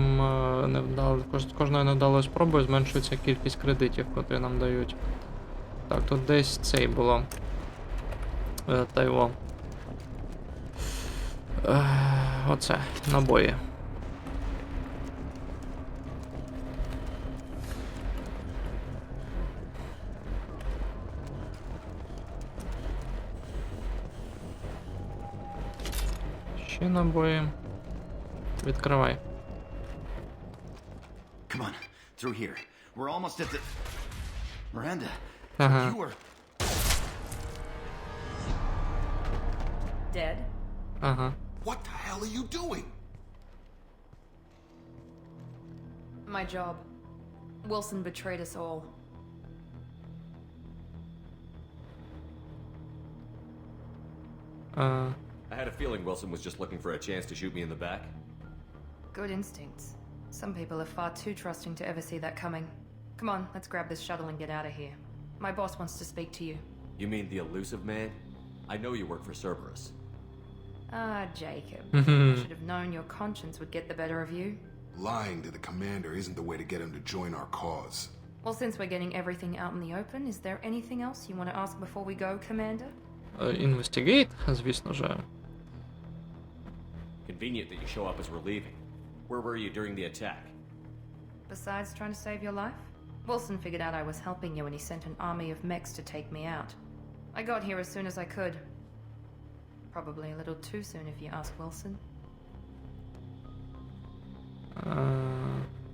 S1: невдалою спробою зменшується кількість кредитів, котрі нам дають. Так, тут десь цей було. Та його. Оце, набої. Ще набої. Відкривай.
S10: Come on, through here. We're almost at the... Miranda,
S1: Ага.
S10: you were...
S6: Dead?
S1: Ага.
S13: What the hell are you doing?
S2: My job. Wilson betrayed us all.
S9: I had a feeling Wilson was just looking for a chance to shoot me in the back.
S2: Good instincts. Some people are far too trusting to ever see that coming. Come on, let's grab this shuttle and get out of here. My boss wants to speak to you.
S9: You mean the elusive man? I know you work for Cerberus.
S2: Ah, Jacob. I should have known your conscience would get the better of you.
S13: Lying to the commander isn't the way to get him to join our cause.
S2: Well, since we're getting everything out in the open, is there anything else you want to ask before we go, Commander?
S1: Investigate, звісно же.
S9: Convenient that you show up as we're leaving. Where were you during the attack?
S2: Besides trying to save your life? Wilson figured out I was helping you and he sent an army of mechs to take me out. I got here as soon as I could. Probably a little too soon if you ask Wilson.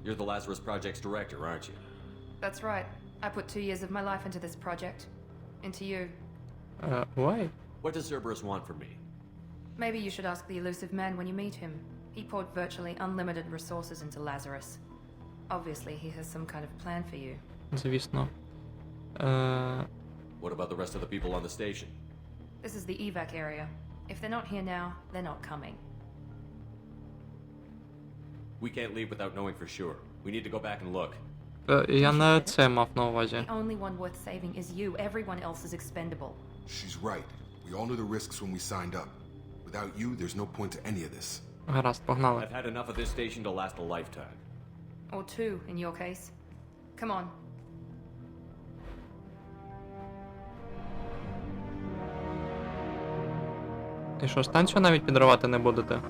S9: You're the Lazarus Project's director, aren't you?
S2: That's right. I put 2 years of my life into this project. Into you.
S1: Why?
S9: What does Cerberus want from me?
S2: Maybe you should ask the elusive man when you meet him. He poured virtually unlimited resources into Lazarus. Obviously, he has some kind of plan for you.
S1: Звісно.
S9: What about the rest of the people on the station?
S2: This is the evac area. If they're not here now, they're not coming.
S9: We can't leave without knowing for sure. We need to go back and look.
S1: Я не це мав на увазі.
S2: The only one worth saving is you. Everyone else is expendable.
S13: She's right. We all knew the risks when we signed up. Without you, there's no point to any of this.
S1: Гаразд, погнали.
S9: I've had enough of this station to last a lifetime.
S2: Or 2, in your case. Come on.
S1: І що, станцію навіть підривати не будете?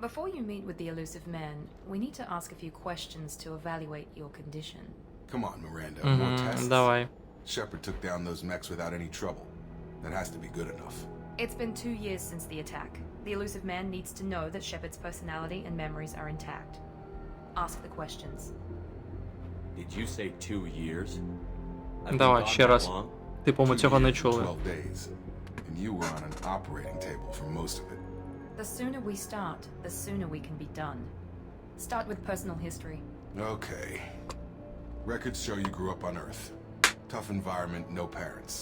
S2: Before you meet with the elusive man, we need to ask a few questions to evaluate your condition.
S13: Come on, Miranda. More tests?
S1: Давай.
S13: Shepard took down those mechs without any trouble. That has to be good enough.
S2: It's been 2 years since the attack. The elusive man needs to know that Shepard's personality and memories are intact. Ask the questions.
S9: Did you say 2 years? I've been
S1: Давай,
S9: gone
S1: ще
S9: that
S1: раз.
S9: long?
S1: Типу, ми
S13: 2
S1: цього не
S13: years and
S1: чули.
S13: 12 days. And you were on an operating table for most of it.
S2: The sooner we start, the sooner we can be done. Start with personal history.
S13: Okay. Records show you grew up on Earth. Tough environment, no parents.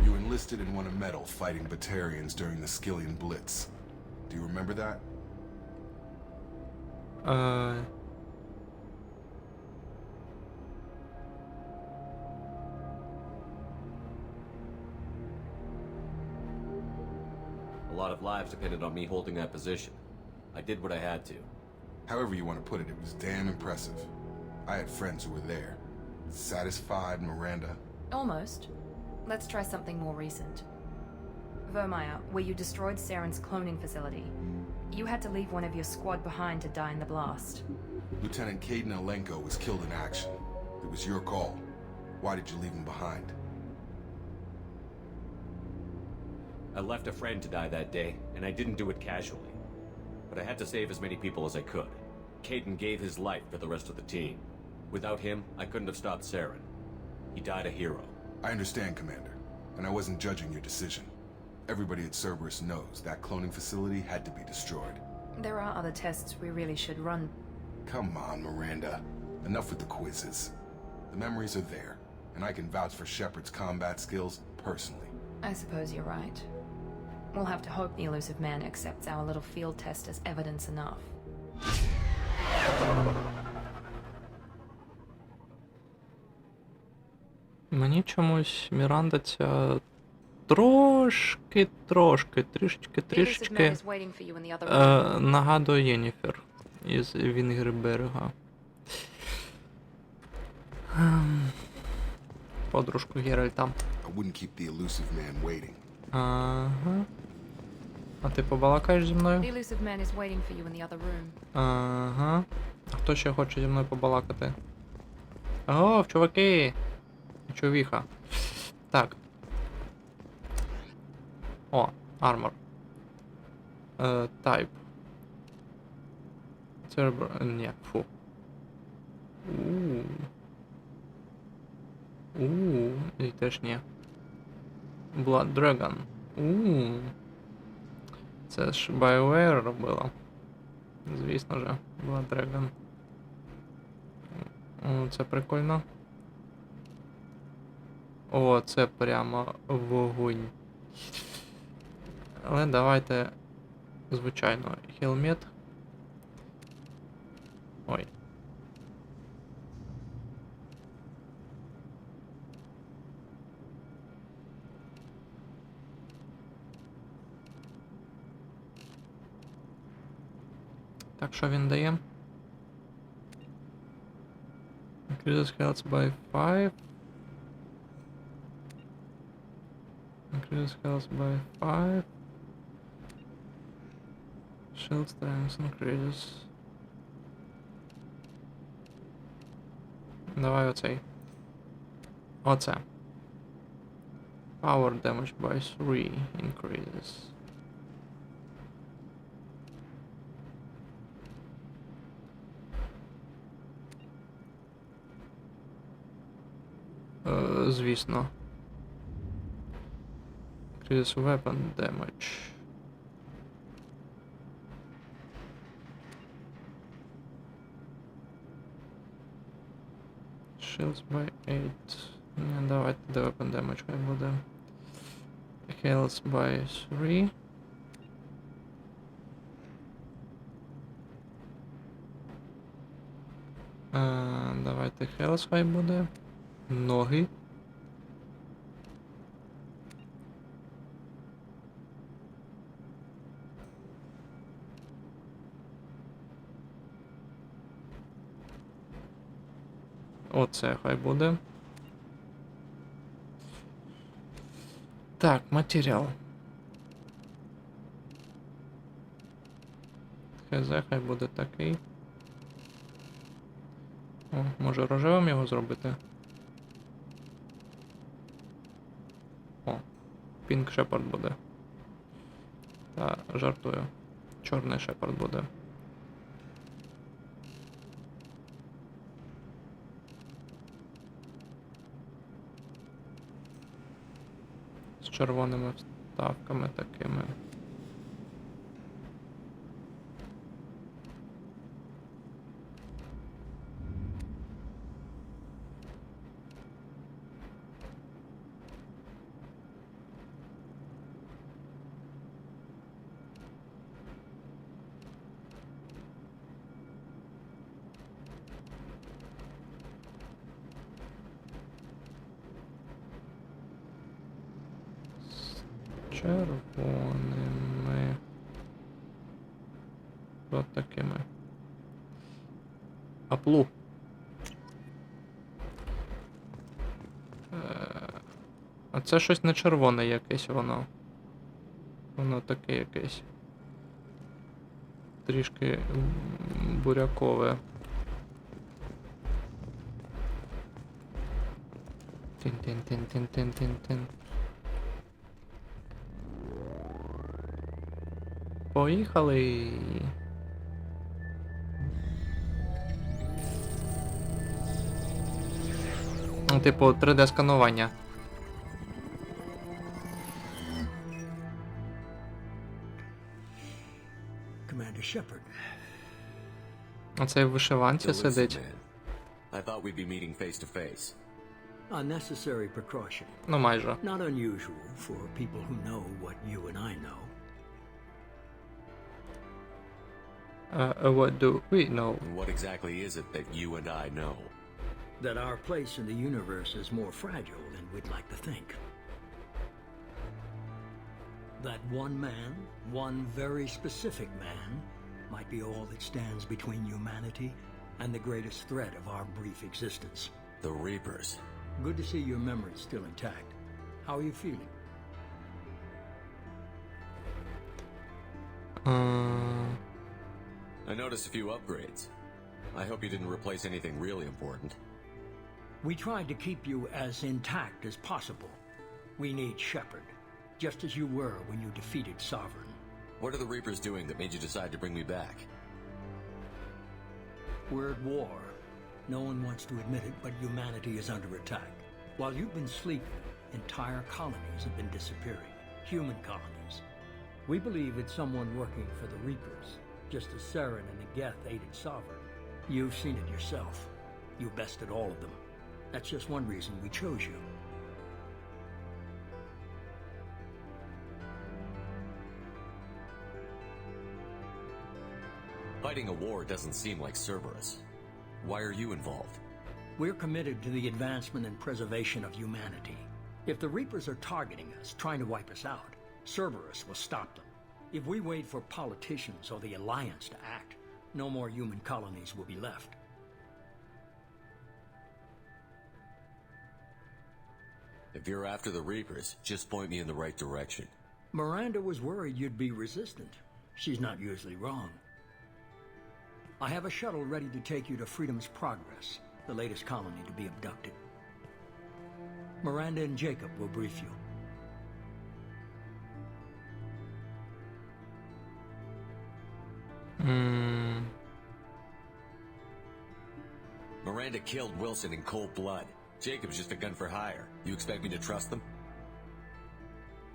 S13: You enlisted and won a medal fighting Batarians during the Skillian Blitz. Do you remember that?
S9: lot of lives depended on me holding that position. I did what I had to.
S13: However you want to put it, it was damn impressive. I had friends who were there. Satisfied, Miranda?
S2: Almost. Let's try something more recent. Vermeer, where you destroyed Saren's cloning facility. You had to leave one of your squad behind to die in the blast.
S13: Lieutenant Caden Alenko was killed in action. It was your call. Why did you leave him behind?
S9: I left a friend to die that day, and I didn't do it casually. But I had to save as many people as I could. Caden gave his life for the rest of the team. Without him, I couldn't have stopped Saren. He died a hero.
S13: I understand, Commander, and I wasn't judging your decision. Everybody at Cerberus knows that cloning facility had to be destroyed.
S2: There are other tests we really should run.
S13: Come on, Miranda. Enough with the quizzes. The memories are there, and I can vouch for Shepard's combat skills personally.
S2: I suppose you're right. We'll have to hope the elusive man accepts our little field test as evidence enough.
S1: Мені чомусь Міранда ця трішечки нагадує Єніфер із Вінгерберга. Подружку Геральта.
S13: I wouldn't keep the elusive man waiting.
S1: Ага. А ти побалакаєш зі мною?
S2: The elusive man is waiting for you in the other room.
S1: Ага. А хто ще хоче зі мною побалакати? О, чуваки! Човіха. Так. О, армор. Тайп. Цербр... Ні, фу. І теж ні. Blood Dragon. Це ж BioWare робила. Звісно же, Blood Dragon. Це прикольно. О, це прямо вогонь. Але давайте, звичайно, хелмет. Ой. Так, що він дає? Increases health by 5. Increases health by 5. Shield strength increases. Давай оцей. Оце. Power damage by 3 increases. Звісно. Increases weapon damage. Shields by 8. Не, давайте до weapon damage хай буде. Heals by 3. Давайте heals хай буде. Ноги. Оце хай буде. Так, матеріал. ХЗ хай буде такий. О, може рожевим його зробити? О, Пінк Шепард буде. Та, жартую. Чорний Шепард буде. З червоними вставками такими. Червоними. От такими. Аплу. А це щось не червоне якесь воно. Воно таке якесь. Трішки бурякове. Тин-тин-тин-тин-тин-тин-тин. Поїхали. Ну, типу, 3D-сканування.
S3: Commander Shepard.
S1: Оцей в вишиванці
S9: So listen,
S1: сидить.
S9: man. I thought we'd be meeting face to face.
S3: A necessary precaution.
S1: Ну, майже.
S3: Not unusual for people who know what you and I know.
S1: What do we know?
S9: And what exactly is it that you and I know?
S3: That our place in the universe is more fragile than we'd like to think. That one man, one very specific man, might be all that stands between humanity and the greatest threat of our brief existence.
S9: The Reapers.
S3: Good to see your memory's still intact. How are you feeling?
S9: I noticed a few upgrades. I hope you didn't replace anything really important.
S3: We tried to keep you as intact as possible. We need Shepard, just as you were when you defeated Sovereign.
S9: What are the Reapers doing that made you decide to bring me back?
S3: We're at war. No one wants to admit it, but humanity is under attack. While you've been sleeping, entire colonies have been disappearing. Human colonies. We believe it's someone working for the Reapers, just as Saren and Negeth aided Sovereign. You've seen it yourself. You bested all of them. That's just one reason we chose you.
S9: Fighting a war doesn't seem like Cerberus. Why are you involved?
S3: We're committed to the advancement and preservation of humanity. If the Reapers are targeting us, trying to wipe us out, Cerberus will stop them. If we wait for politicians or the Alliance to act, no more human colonies will be left.
S9: If you're after the Reapers, just point me in the right direction.
S3: Miranda was worried you'd be resistant. She's not usually wrong. I have a shuttle ready to take you to Freedom's Progress, the latest colony to be abducted. Miranda and Jacob will brief you.
S9: Miranda killed Wilson in cold blood. Jacob's just a gun for hire. You expect me to trust them?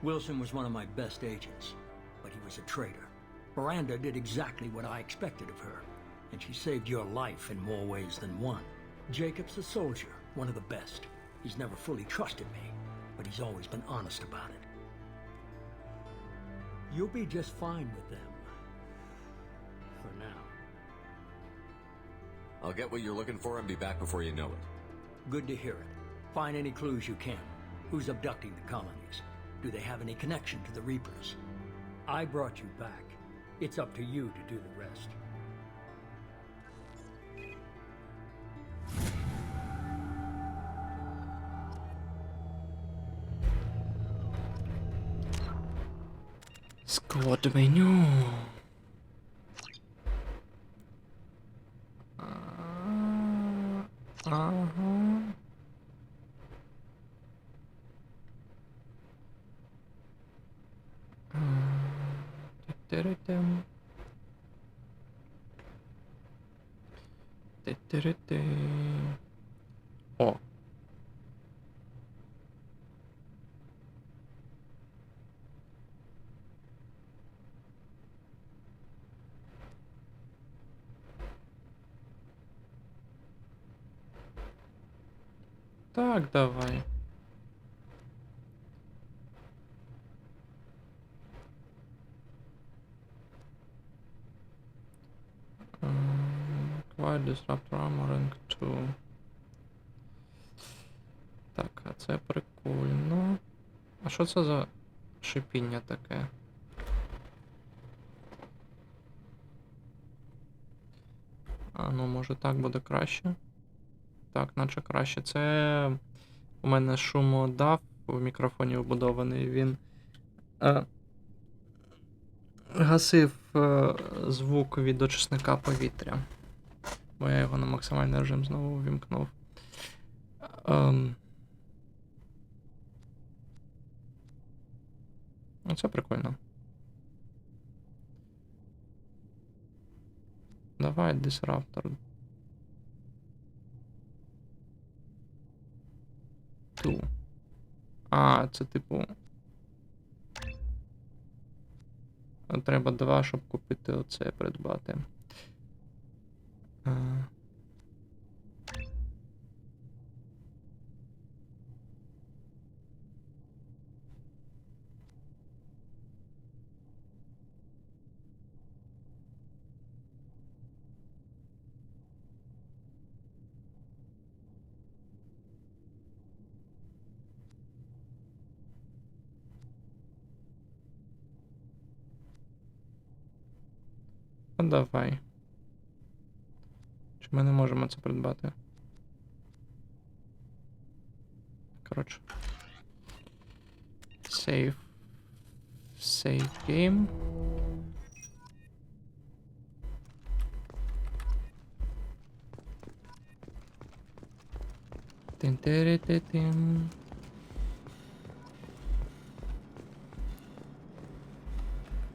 S3: Wilson was one of my best agents, but he was a traitor. Miranda did exactly what I expected of her, and she saved your life in more ways than one. Jacob's a soldier, one of the best. He's never fully trusted me, but he's always been honest about it. You'll be just fine with them. For now.
S9: I'll get what you're looking for and be back before you know it.
S3: Good to hear it. Find any clues you can. Who's abducting the colonies? Do they have any connection to the Reapers? I brought you back. It's up to you to do the rest.
S1: Squad меню. Ага. Тиритим. Тирити. О. Так, давай. Acquire Disruptor Armor Rank 2. Так, а це прикольно. А що це за шипіння таке? А ну, може так буде краще. Так, наче краще. Це у мене шумодав в мікрофоні вбудований. Він гасив звук від очисника повітря. Бо я його на максимальний режим знову увімкнув. Це прикольно. Давай, дисраптор. Ту. А, це типу. Треба 2, щоб купити оце, придбати. Ну, давай. Чи ми не можемо це придбати? Коротше. Save. Save game. Тин-тири-ти-тин.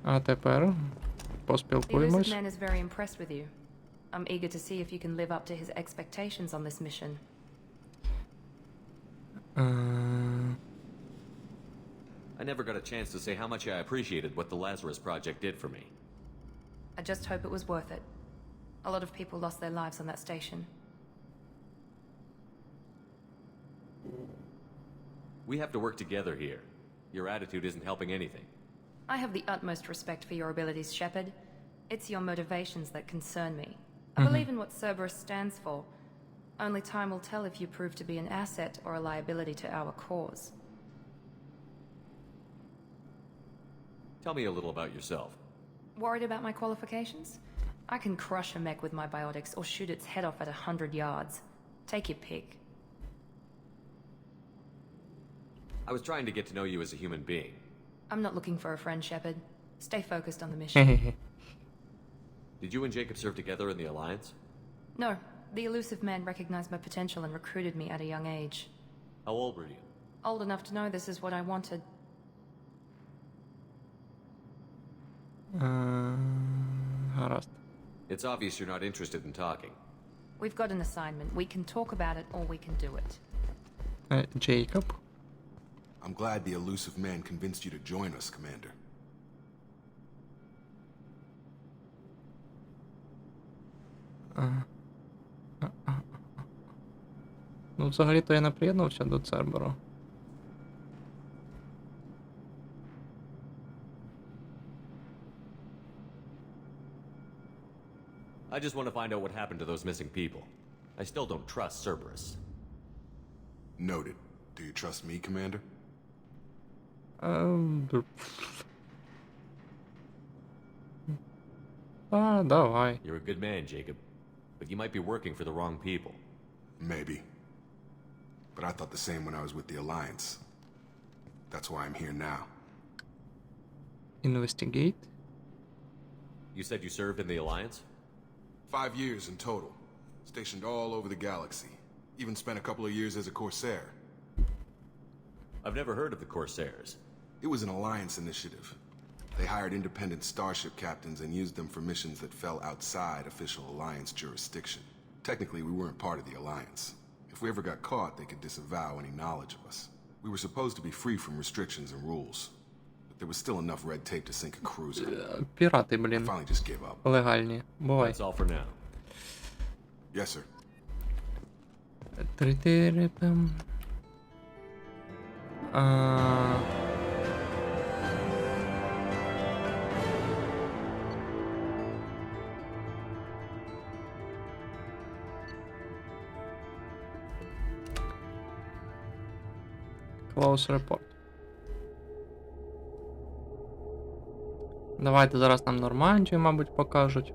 S1: А тепер
S2: The
S1: поспілкуємось.
S2: elusive man is very impressed with you. I'm eager to see if you can live up to his expectations on this mission.
S9: I never got a chance to say how much I appreciated what the Lazarus Project did for me.
S2: I just hope it was worth it. A lot of people lost their lives on that station.
S9: We have to work together here. Your attitude isn't helping anything.
S2: I have the utmost respect for your abilities, Shepard. It's your motivations that concern me. I believe in what Cerberus stands for. Only time will tell if you prove to be an asset or a liability to our cause.
S9: Tell me a little about yourself.
S2: Worried about my qualifications? I can crush a mech with my biotics or shoot its head off at 100 yards. Take your pick.
S9: I was trying to get to know you as a human being.
S2: I'm not looking for a friend, Shepard. Stay focused on the mission.
S9: Did you and Jacob serve together in the Alliance?
S2: No, the elusive man recognized my potential and recruited me at a young age.
S9: How old were you?
S2: Old enough to know this is what I wanted.
S1: Гаразд.
S9: It's obvious you're not interested in talking.
S2: We've got an assignment. We can talk about it or we can do it.
S1: Jacob?
S13: I'm glad the elusive man convinced you to join us, Commander.
S1: Ну, взагалі-то я не приєднувся до Церберу.
S9: I just want to find out what happened to those missing people. I still don't trust Cerberus.
S13: Noted. Do you trust me, Commander?
S1: Давай.
S9: You're a good man, Jacob. But you might be working for the wrong people.
S13: Maybe. But I thought the same when I was with the Alliance. That's why I'm here now.
S1: Investigate.
S9: You said you served in the Alliance?
S13: 5 years in total. Stationed all over the galaxy. Even spent a couple of years as a Corsair.
S9: I've never heard of the Corsairs.
S13: It was an Alliance initiative. They hired independent starship captains and used them for missions that fell outside official Alliance jurisdiction. Technically, we weren't part of the Alliance. If we ever got caught, they could disavow any knowledge of us. We were supposed to be free from restrictions and rules. But there was still enough red tape to sink a cruiser.
S1: Пірати,
S13: I
S1: блін.
S13: finally just gave up.
S1: Легальні. Бувай.
S9: That's all for now.
S13: Yes, sir.
S1: Тритирипем. Close report. Давайте зараз нам Нормандію, мабуть, покажуть.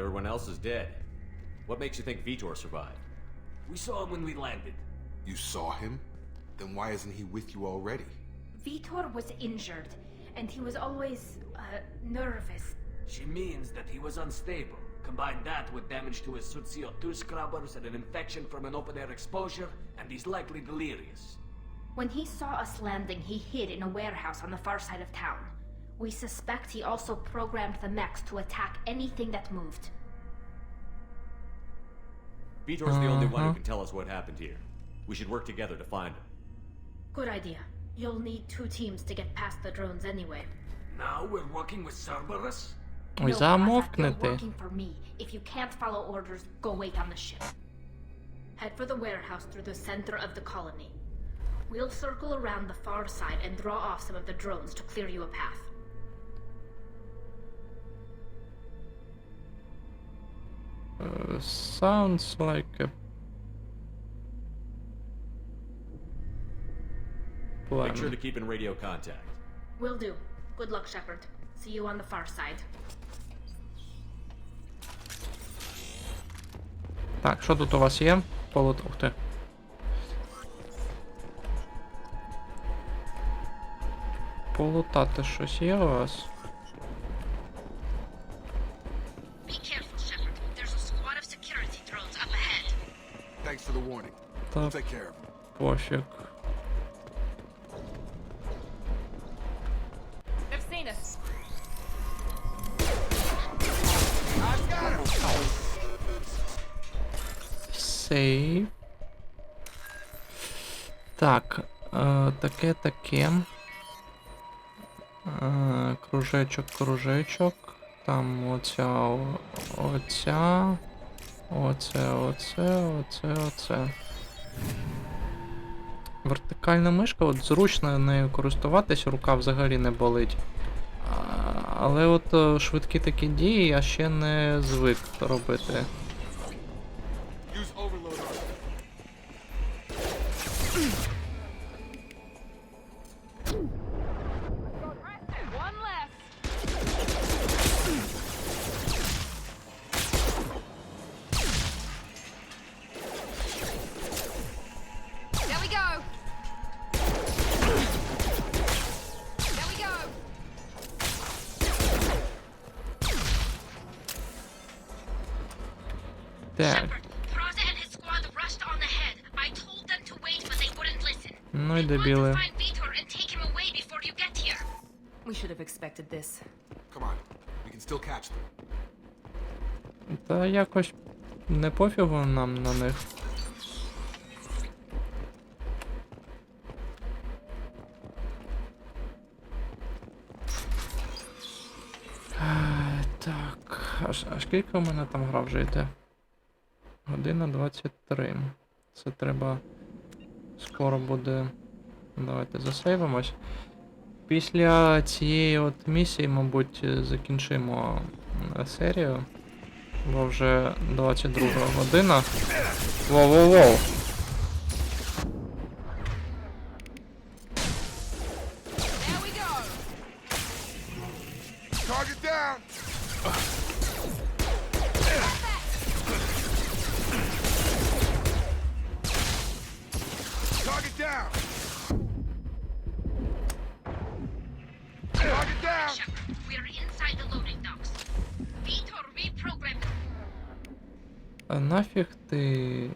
S9: Everyone else is dead. What makes you think Vitor survived?
S8: We saw him when we landed.
S13: You saw him? Then why isn't he with you already?
S7: Vitor was injured, and he was always, nervous.
S8: She means that he was unstable. Combine that with damage to his suit CO2 scrubbers and an infection from an open-air exposure, and he's likely delirious.
S7: When he saw us landing, he hid in a warehouse on the far side of town. We suspect he also programmed the mechs to attack anything that moved.
S9: Vitor's the only one who can tell us what happened here. We should work together to find him.
S7: Good idea. You'll need 2 teams to get past the drones anyway.
S8: Now we're working with Cerberus?
S1: Ой,
S7: You're
S1: замовкнете.
S7: working for me. If you can't follow orders, go wait on the ship. Head for the warehouse through the center of the colony. We'll circle around the far side and draw off some of the drones to clear you a path.
S1: Sounds like a plan.
S9: Make sure to keep in radio contact.
S7: Will do. Good luck, Shepard. See you on the far side.
S1: Так, що тут у вас є? Ух ти. Полутати щось є у вас?
S7: Be careful, Shepard. There's a squad of security drones up ahead.
S13: Thanks for the warning. We'll take care of him.
S1: Пофіг.
S6: They've seen us.
S13: I've got him!
S1: Сейв. Так, таке. Кружечок. Там оця. Оце. Вертикальна мишка, от зручно нею користуватись, рука взагалі не болить. Але от швидкі такі дії я ще не звик робити.
S13: Use overload on him.
S6: One left. There we go. There we go.
S1: Так.
S7: Praza and his squad rushed on ahead. I told them to wait, but they wouldn't listen.
S1: Ну і
S7: They want to
S1: дебіли.
S7: find Vitor and take him away before you get here.
S6: We should have expected this.
S13: Come on. We can still catch them.
S1: Та якось не пофігу нам на них. Так, а скільки у мене там гра вже йде? 1:23. Це треба... Скоро буде... Давайте засейвимось. Після цієї от місії, мабуть, закінчимо серію. Бо вже 22 година. Воу-воу-воу!
S6: There we go.
S13: Target down! Target down! Target down!
S7: Shepard, we're inside the loading docks. Vitor reprogrammed.
S1: А нафіг ти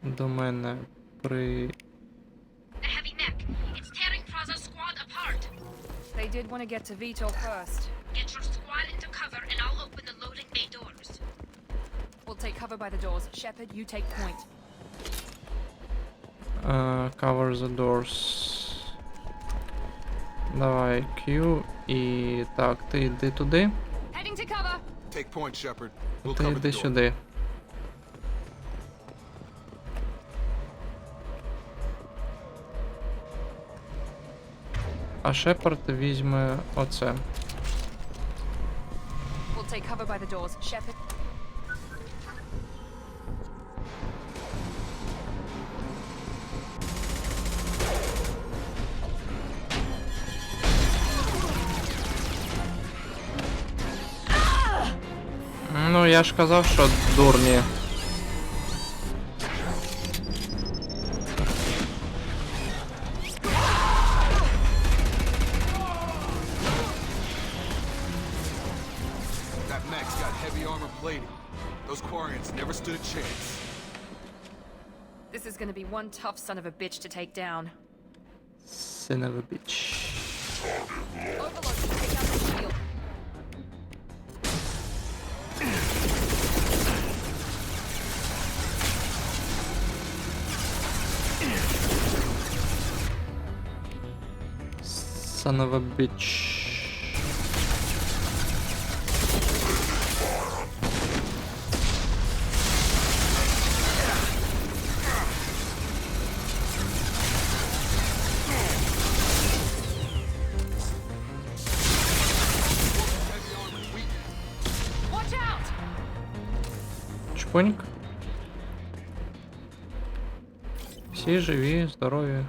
S1: до мене при...
S7: The heavy mech. It's tearing Praza's squad apart.
S6: They did want to get to Vitor first.
S7: Get your squad into cover and I'll open the loading bay doors.
S6: We'll take cover by the doors. Shepard, you take point.
S1: Cover the doors. Давай, Q і... Так, ти йди туди.
S6: Heading to cover.
S13: Take point, Shepard. We'll
S1: Ти
S13: cover
S1: йди
S13: the door.
S1: сюди. А Шепард візьме оце.
S6: We'll take cover by the doors. Shepard.
S1: я ж казав, що дурні.
S13: That mech's got heavy armor plating. Those Quarians never stood a chance.
S2: This is gonna be one tough son of a bitch to take down.
S1: Son of a bitch.
S2: Overlord, take out the shield.
S1: Son of a bitch. Чпоньк. Всі живі, здорові.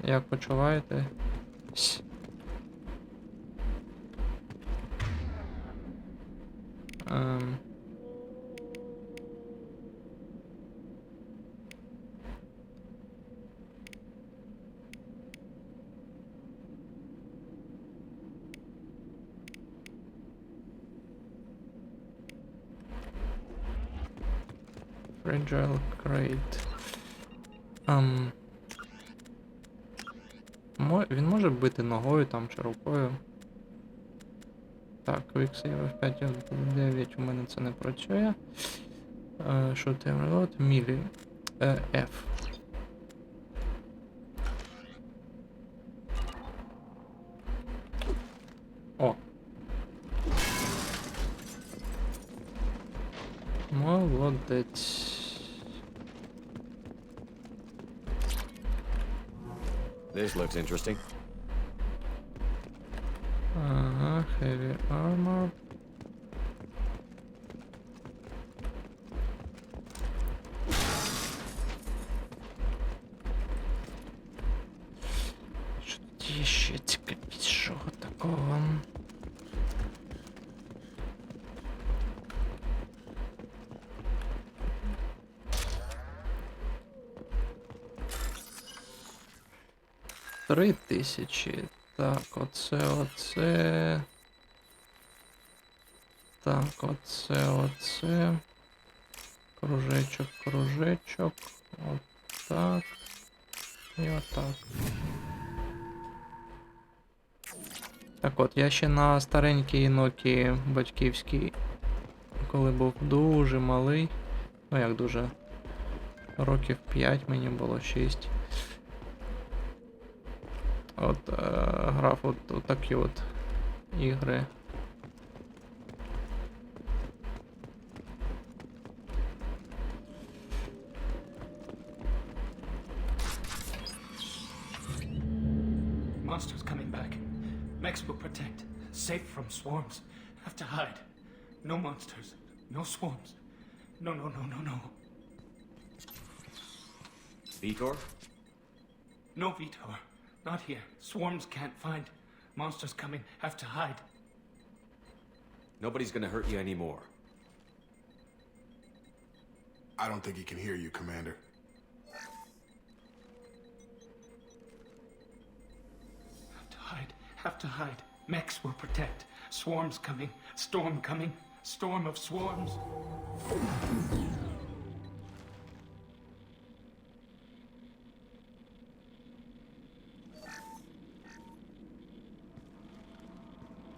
S1: Як почуваєте? Fragile crate. Він може бити ногою там чи рукою. Так, Quick Save F5 F9 у мене це не працює. Shoot and reload, мілі. F. О. Молодець.
S9: This looks interesting.
S1: Ага, heavy armor. Що тут є ще цікавішого такого? Три тисячі. Так, оце. Так, оце. Кружечок. Отак. І отак. Так от, я ще на старенькій Nokia батьківській, коли був дуже малий, ну як дуже, років 5 мені було, 6. От грав от такі от ігри.
S3: Monsters coming back. Mechs will protect. Safe from swarms. Have to hide. No monsters. No swarms. No.
S9: Vitor?
S3: No Vitor. Not here. Swarms can't find. Monsters coming. Have to hide.
S9: Nobody's gonna hurt you anymore.
S13: I don't think he can hear you, Commander.
S3: Have to hide. Mechs will protect. Swarms coming. Storm coming. Storm of swarms.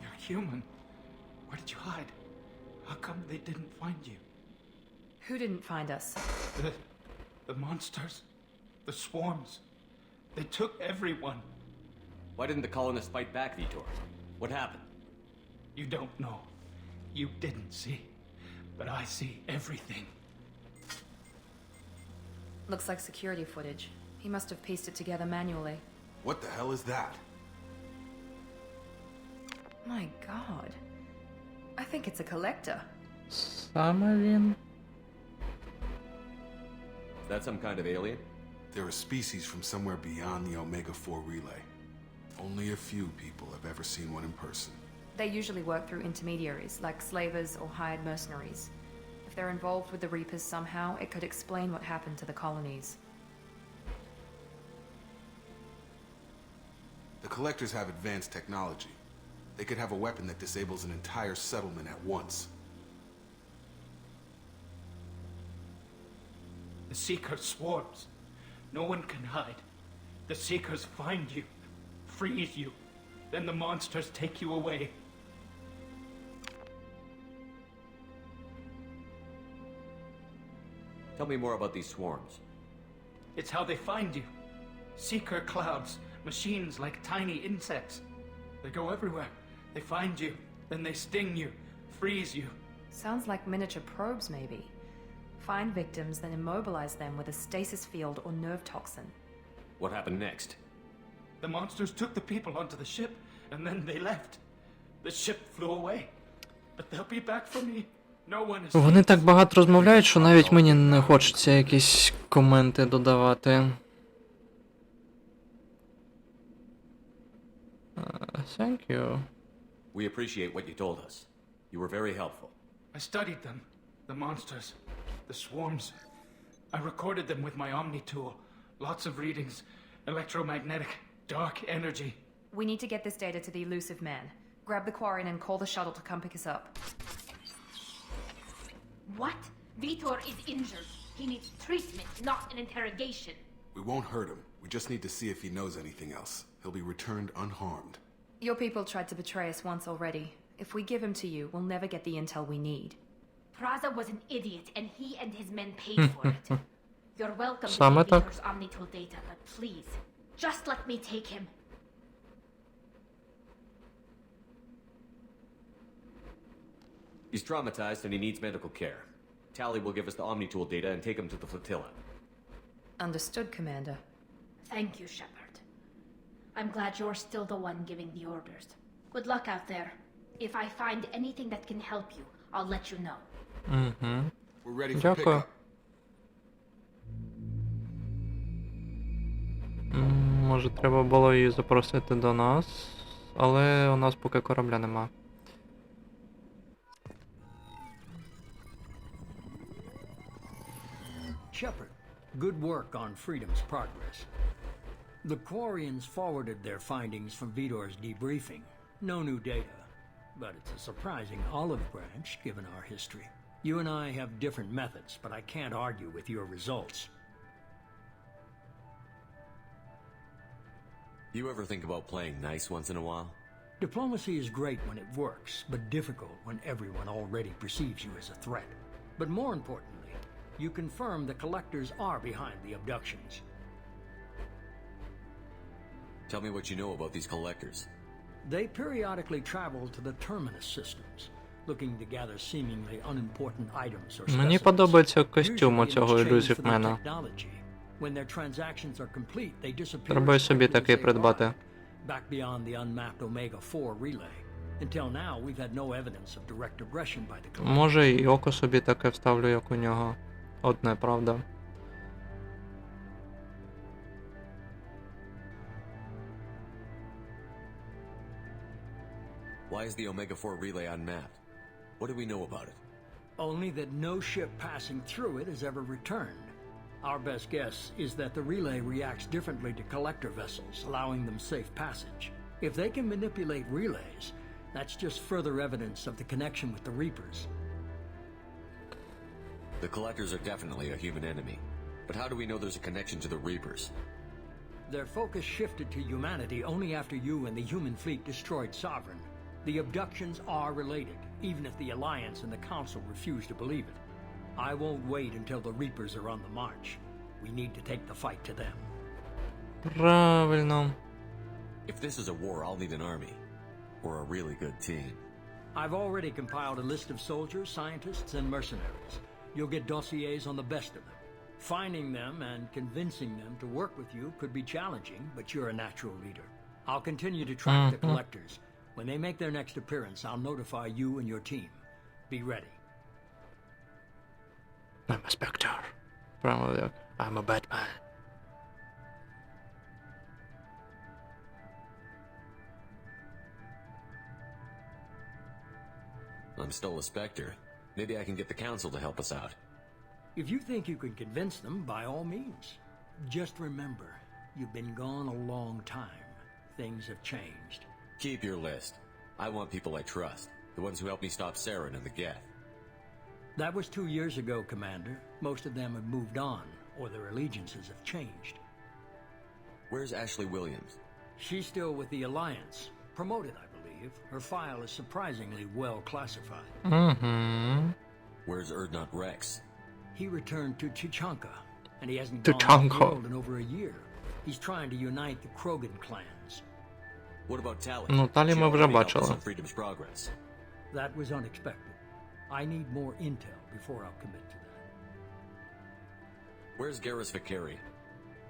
S3: You're human. Where did you hide? How come they didn't find you?
S2: Who didn't find us?
S3: The monsters. The swarms. They took everyone.
S9: Why didn't the colonists fight back, Vitor? What happened?
S3: You don't know. You didn't see. But I see everything.
S2: Looks like security footage. He must have pieced it together manually.
S13: What the hell is that?
S2: My god. I think it's a collector.
S1: Саме він.
S9: Is that some kind of alien?
S13: They're a species from somewhere beyond the Omega-4 relay. Only a few people have ever seen one in person.
S2: They usually work through intermediaries, like slavers or hired mercenaries. If they're involved with the Reapers somehow, it could explain what happened to the colonies.
S13: The Collectors have advanced technology. They could have a weapon that disables an entire settlement at once.
S14: The Seeker swarms. No one can hide. The Seekers find you, freeze you, then the monsters take you away.
S9: Tell me more about these swarms.
S14: It's how they find you. Seeker clouds, machines like tiny insects. They go everywhere. They find you, then they sting you, freeze you.
S2: Sounds like miniature probes, maybe. Find victims, then immobilize them with a stasis field or nerve toxin.
S9: What happened next?
S14: The monsters took the people onto the ship, and then they left. The ship flew away. But they'll be back for me. No one is...
S1: Вони так багато розмовляють, що навіть мені не хочеться якісь коменти додавати. Thank you.
S9: We appreciate what you told us. You were very helpful.
S14: I studied them. The monsters. The swarms. I recorded them with my Omni tool. Lots of readings. Electromagnetic. Dark energy.
S2: We need to get this data to the elusive man. Grab the Quarian and call the shuttle to come pick us up.
S7: What? Vitor is injured. He needs treatment, not an interrogation.
S13: We won't hurt him. We just need to see if he knows anything else. He'll be returned unharmed.
S2: Your people tried to betray us once already. If we give him to you, we'll never get the intel we need.
S7: Praza was an idiot, and he and his men paid for it. You're welcome to
S1: Саме
S7: take
S1: так.
S7: Vitor's Omnitool data, but please, just let me take him.
S9: He's traumatized and he needs medical care. Tally will give us the Omnitool data and take him to the flotilla.
S2: Understood, Commander.
S7: Thank you, Shepard. I'm glad you're still the one giving the orders. Good luck out there. If I find anything that can help you, I'll let you know.
S13: We're ready for
S1: Дякую.
S13: pickup.
S1: Може, треба було її запросити до нас, але у нас поки корабля нема.
S3: Shepard, good work on Freedom's progress. The Quarians forwarded their findings from Vitor's debriefing. No new data, but it's a surprising olive branch given our history. You and I have different methods, but I can't argue with your results.
S9: You ever think about playing nice once in a while?
S3: Diplomacy is great when it works, but difficult when everyone already perceives you as a threat. But more importantly, you confirm the Collectors are behind the abductions.
S9: Tell me what you know about these Collectors.
S3: They periodically travel to the terminus systems, looking to gather seemingly unimportant items or
S1: Мені
S3: specimens,
S1: подобається костюм
S3: usually
S1: у
S3: in
S1: цього
S3: exchange for their
S1: ілюзівмена.
S3: technology. When their transactions are complete, they disappear
S1: Треба й
S3: as
S1: собі
S3: quickly as
S1: такий
S3: they
S1: придбати.
S3: arrived, back beyond the unmapped Omega-4 relay. Until now, we've had no evidence of direct aggression by the Collectors.
S1: Може і око собі таке вставлю, як у нього. Одне, правда.
S9: Why is the Omega-4 relay unmapped? What do we know about it?
S3: Only that no ship passing through it has ever returned. Our best guess is that the relay reacts differently to collector vessels, allowing them safe passage. If they can manipulate relays, that's just further evidence of the connection with the Reapers.
S9: The Collectors are definitely a human enemy. But how do we know there's a connection to the Reapers?
S3: Their focus shifted to humanity only after you and the human fleet destroyed Sovereign. The abductions are related, even if the Alliance and the Council refuse to believe it. I won't wait until the Reapers are on the march. We need to take the fight to them.
S1: Правильно.
S9: If this is a war, I'll need an army. Or a really good team.
S3: I've already compiled a list of soldiers, scientists, and mercenaries. You'll get dossiers on the best of them. Finding them and convincing them to work with you could be challenging, but you're a natural leader. I'll continue to track the Collectors. When they make their next appearance, I'll notify you and your team. Be ready.
S1: I'm a Spectre. Прямо як. I'm a Batman.
S9: I'm still a Spectre. Maybe I can get the Council to help us out.
S3: If you think you can convince them, by all means. Just remember, you've been gone a long time. Things have changed.
S9: Keep your list. I want people I trust. The ones who helped me stop Saren and the Geth.
S3: That was 2 years ago, Commander. Most of them have moved on, or their allegiances have changed.
S9: Where's Ashley Williams?
S3: She's still with the Alliance. Promoted, I believe. Her file is surprisingly well classified.
S1: Mm-hmm.
S9: Where's Erdnot Rex?
S3: He returned to Chichanka, and he hasn't gone out the world in over a year. He's trying to unite the Krogan clans.
S9: What about Tali?
S1: Ну, Талі ми вже бачили.
S9: Freedom's progress.
S3: That was unexpected. I need more intel before I'll commit to that.
S9: Where's Garrus Vicari?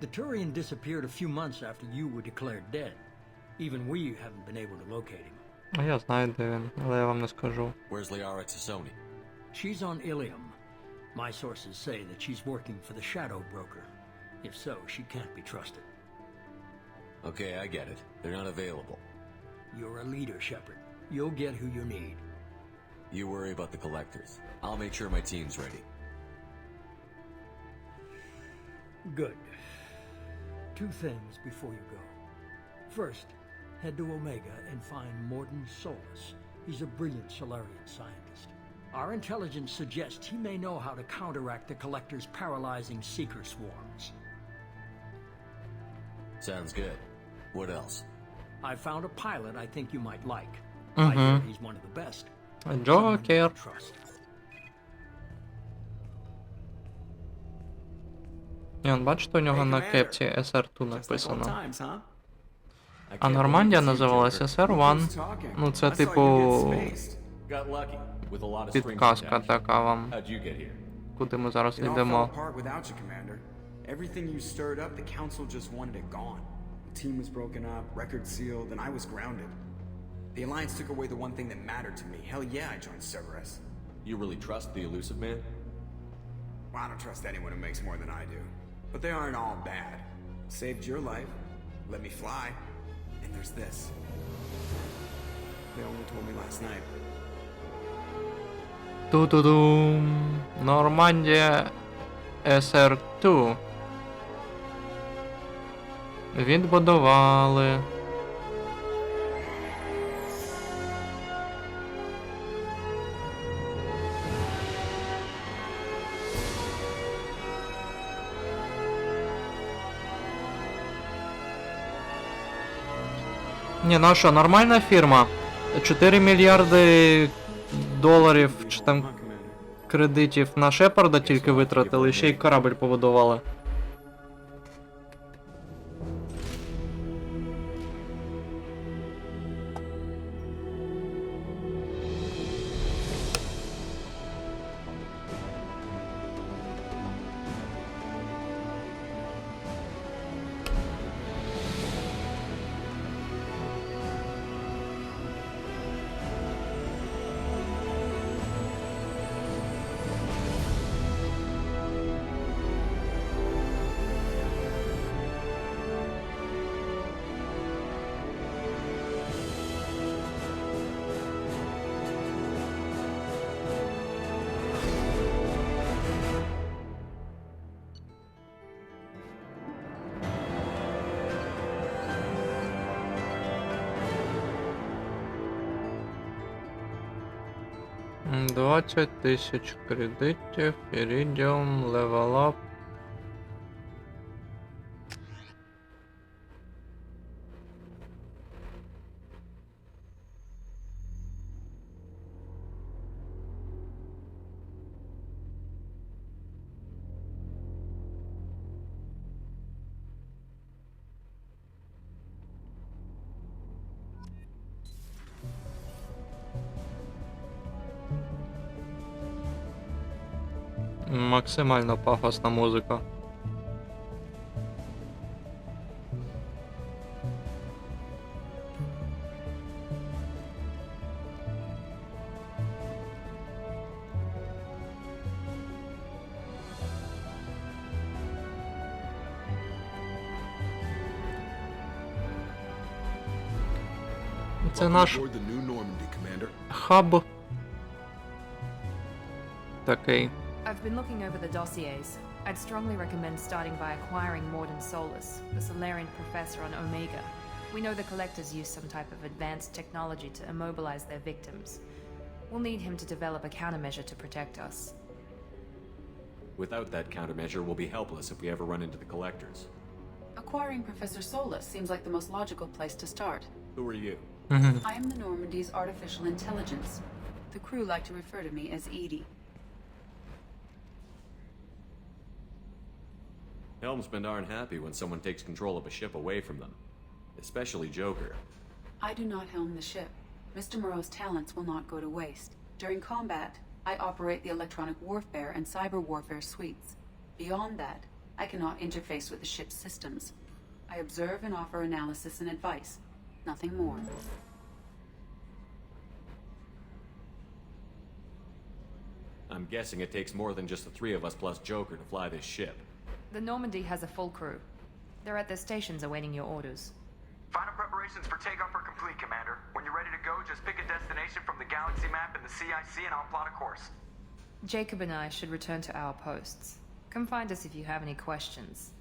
S3: The Turian disappeared a few months after you were declared dead. Even we haven't been able to locate him.
S1: А я знаю, де він, але я вам не скажу.
S9: Where's Liara Tassoni?
S3: She's on Ilium. My sources say that she's working for the Shadow Broker. If so, she can't be trusted.
S9: Okay, I get it. They're not available.
S3: You're a leader, Shepard. You'll get who you need.
S9: You worry about the Collectors. I'll make sure my team's ready.
S3: Good. 2 things before you go. First, head to Omega and find Mordin Solus. He's a brilliant Solarian scientist. Our intelligence suggests he may know how to counteract the Collector's paralyzing Seeker swarms.
S9: Sounds good. What else?
S3: I found a pilot I think you might like.
S1: Mm-hmm.
S3: I hear he's one of the best.
S1: Джокер. Ні, бачите, у нього на кепці SR2 написано. А Нормандія називалася SR1. Ну, це типу... підказка така вам. Куди ми зараз йдемо.
S15: Everything you stirred up, the council just wanted it gone. The team was broken up, record sealed, and I was grounded. The Alliance took away the one thing that mattered to me. Hell yeah, I joined Cerberus.
S9: You really trust the elusive man?
S15: Well, I don't trust anyone who makes more than I do. But they aren't all bad. Saved your life, let me fly, and there's this. They only told me last night.
S1: Ту-ту-дум. Нормандія SR2. Відбудували. Ні, ну а що, нормальна фірма? 4 мільярди доларів чи там кредитів на Шепарда тільки витратили, ще й корабль побудували. — 20 тисяч кредитів, Iridium, Level Up. Максимально пафосна музика. Це наш хаб такий.
S2: I've been looking over the dossiers. I'd strongly recommend starting by acquiring Morden Solus, the Solarian professor on Omega. We know the collectors use some type of advanced technology to immobilize their victims. We'll need him to develop a countermeasure to protect us.
S9: Without that countermeasure, we'll be helpless if we ever run into the collectors.
S6: Acquiring Professor Solus seems like the most logical place to start.
S9: Who are you?
S6: I am the Normandy's artificial intelligence. The crew like to refer to me as Edie.
S9: Helmsmen aren't happy when someone takes control of a ship away from them. Especially Joker.
S6: I do not helm the ship. Mr. Moreau's talents will not go to waste. During combat, I operate the electronic warfare and cyber warfare suites. Beyond that, I cannot interface with the ship's systems. I observe and offer analysis and advice. Nothing more.
S9: I'm guessing it takes more than just the three of us plus Joker to fly this ship.
S2: The Normandy has a full crew. They're at their stations awaiting your orders.
S4: Final preparations for takeoff are complete, Commander. When you're ready to go, just pick a destination from the galaxy map in the CIC and I'll plot a course.
S2: Jacob and I should return to our posts. Come find us if you have any questions.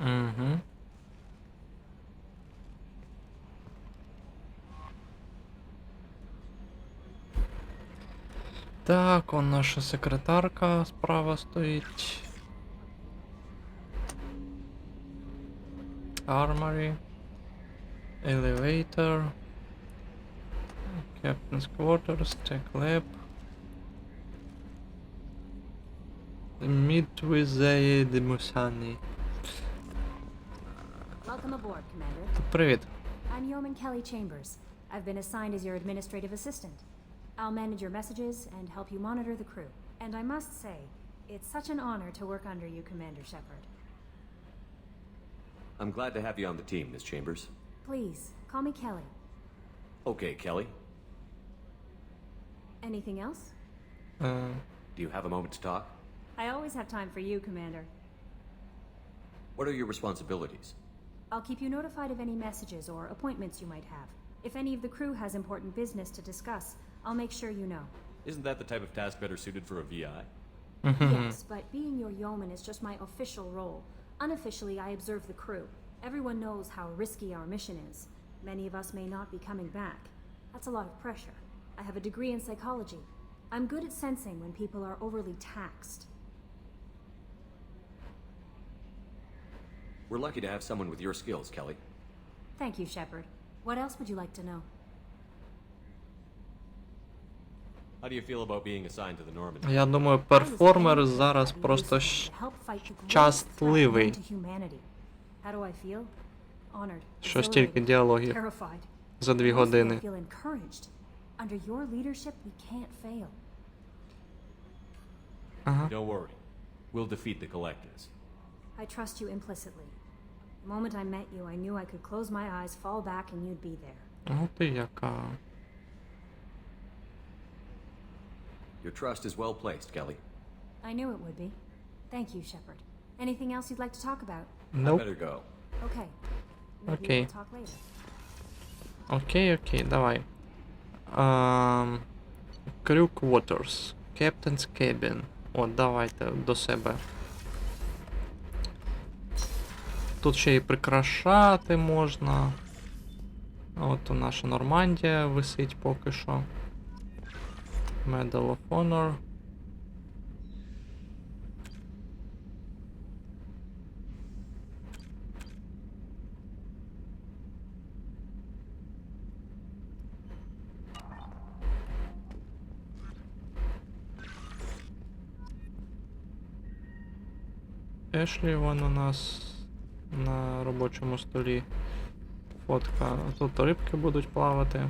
S1: Так, он наша секретарка справа стоїть. Armory. Elevator. Captain's quarters. Tech lab. Meet with the Musani.
S16: Welcome aboard, Commander.
S1: Привіт.
S16: I'm Yeoman Kelly Chambers. I've been assigned as your administrative assistant. I'll manage your messages and help you monitor the crew. And I must say, it's such an honor to work under you, Commander Shepard.
S9: I'm glad to have you on the team, Miss Chambers.
S16: Please, call me Kelly.
S9: Okay, Kelly.
S16: Anything else?
S9: Do you have a moment to talk?
S16: I always have time for you, Commander.
S9: What are your responsibilities?
S16: I'll keep you notified of any messages or appointments you might have. If any of the crew has important business to discuss, I'll make sure you know.
S9: Isn't that the type of task better suited for a VI?
S16: Yes, but being your yeoman is just my official role. Unofficially, I observe the crew. Everyone knows how risky our mission is. Many of us may not be coming back. That's a lot of pressure. I have a degree in psychology. I'm good at sensing when people are overly taxed.
S9: We're lucky to have someone with your skills, Kelly.
S16: Thank you, Shepard. What else would you like to know?
S9: How do you feel about being assigned to the Normandy?
S1: Я думаю, перформер зараз просто щасливий.
S16: How do I feel? Honored.
S1: Що стільки діалогів
S16: Terrified.
S1: за 2 години.
S16: I feel encouraged. Under your leadership, we can't fail.
S9: Don't worry. We'll defeat the collectors.
S16: I trust you implicitly. The moment I met you, I knew I could close my eyes, fall back, and you'd be there.
S1: О, ти яка.
S9: Your trust is well placed, Kelly.
S16: I knew it would be. Thank you, Shepard. Anything else you'd like to talk about?
S1: Nope.
S9: I better go.
S16: Okay. Maybe
S1: Okay.
S16: we'll talk later.
S1: Окей, давай. Crew quarters. Captain's cabin. О, давайте до себе. Тут ще і прикрашати можна. От наша Нормандія висить поки що. Medal of Honor. Ешлі, вон у нас на робочому столі. Фотка. Тут рибки будуть плавати.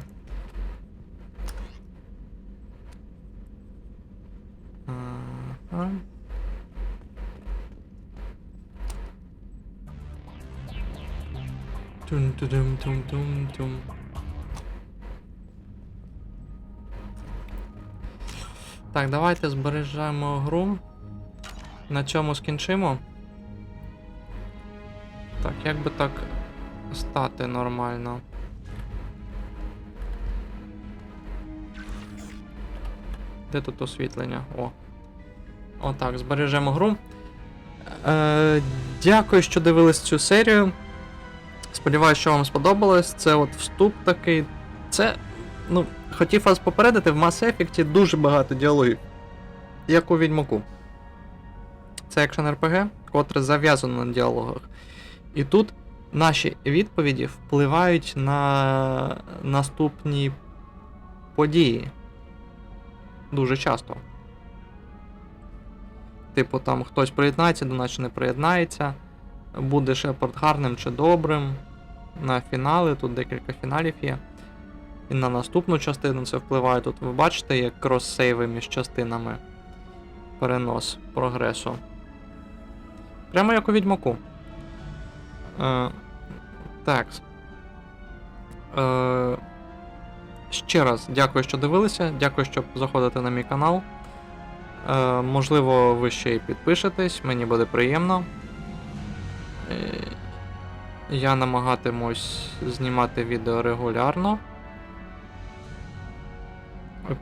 S1: Ага. Тум-тудум-тум-тум-тум. Так, давайте збережемо гру. На цьому скінчимо. Так, як би так стати нормально? Де тут освітлення? О. Отак, збережемо гру. Дякую, що дивились цю серію. Сподіваюсь, що вам сподобалось. Це от вступ такий. Це, ну, хотів вас попередити, в Mass Effect дуже багато діалогів. Як у Відьмаку. Це екшен RPG, котре зав'язано на діалогах. І тут наші відповіді впливають на наступні події. Дуже часто. Типу, там хтось приєднається до нас чи не приєднається. Буде Шепард гарним чи добрим. На фінали, тут декілька фіналів є. І на наступну частину це впливає. Тут ви бачите, як крос-сейви між частинами. Перенос прогресу. Прямо як у Відьмаку. Так. Ще раз дякую, що дивилися. Дякую, що заходите на мій канал. Можливо, ви ще й підпишетесь, мені буде приємно. Я намагатимусь знімати відео регулярно.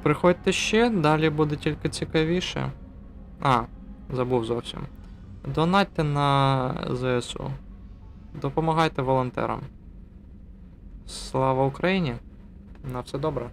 S1: Приходьте ще, далі буде тільки цікавіше. Забув зовсім. Донатьте на ЗСУ. Допомагайте волонтерам. Слава Україні! На все добре!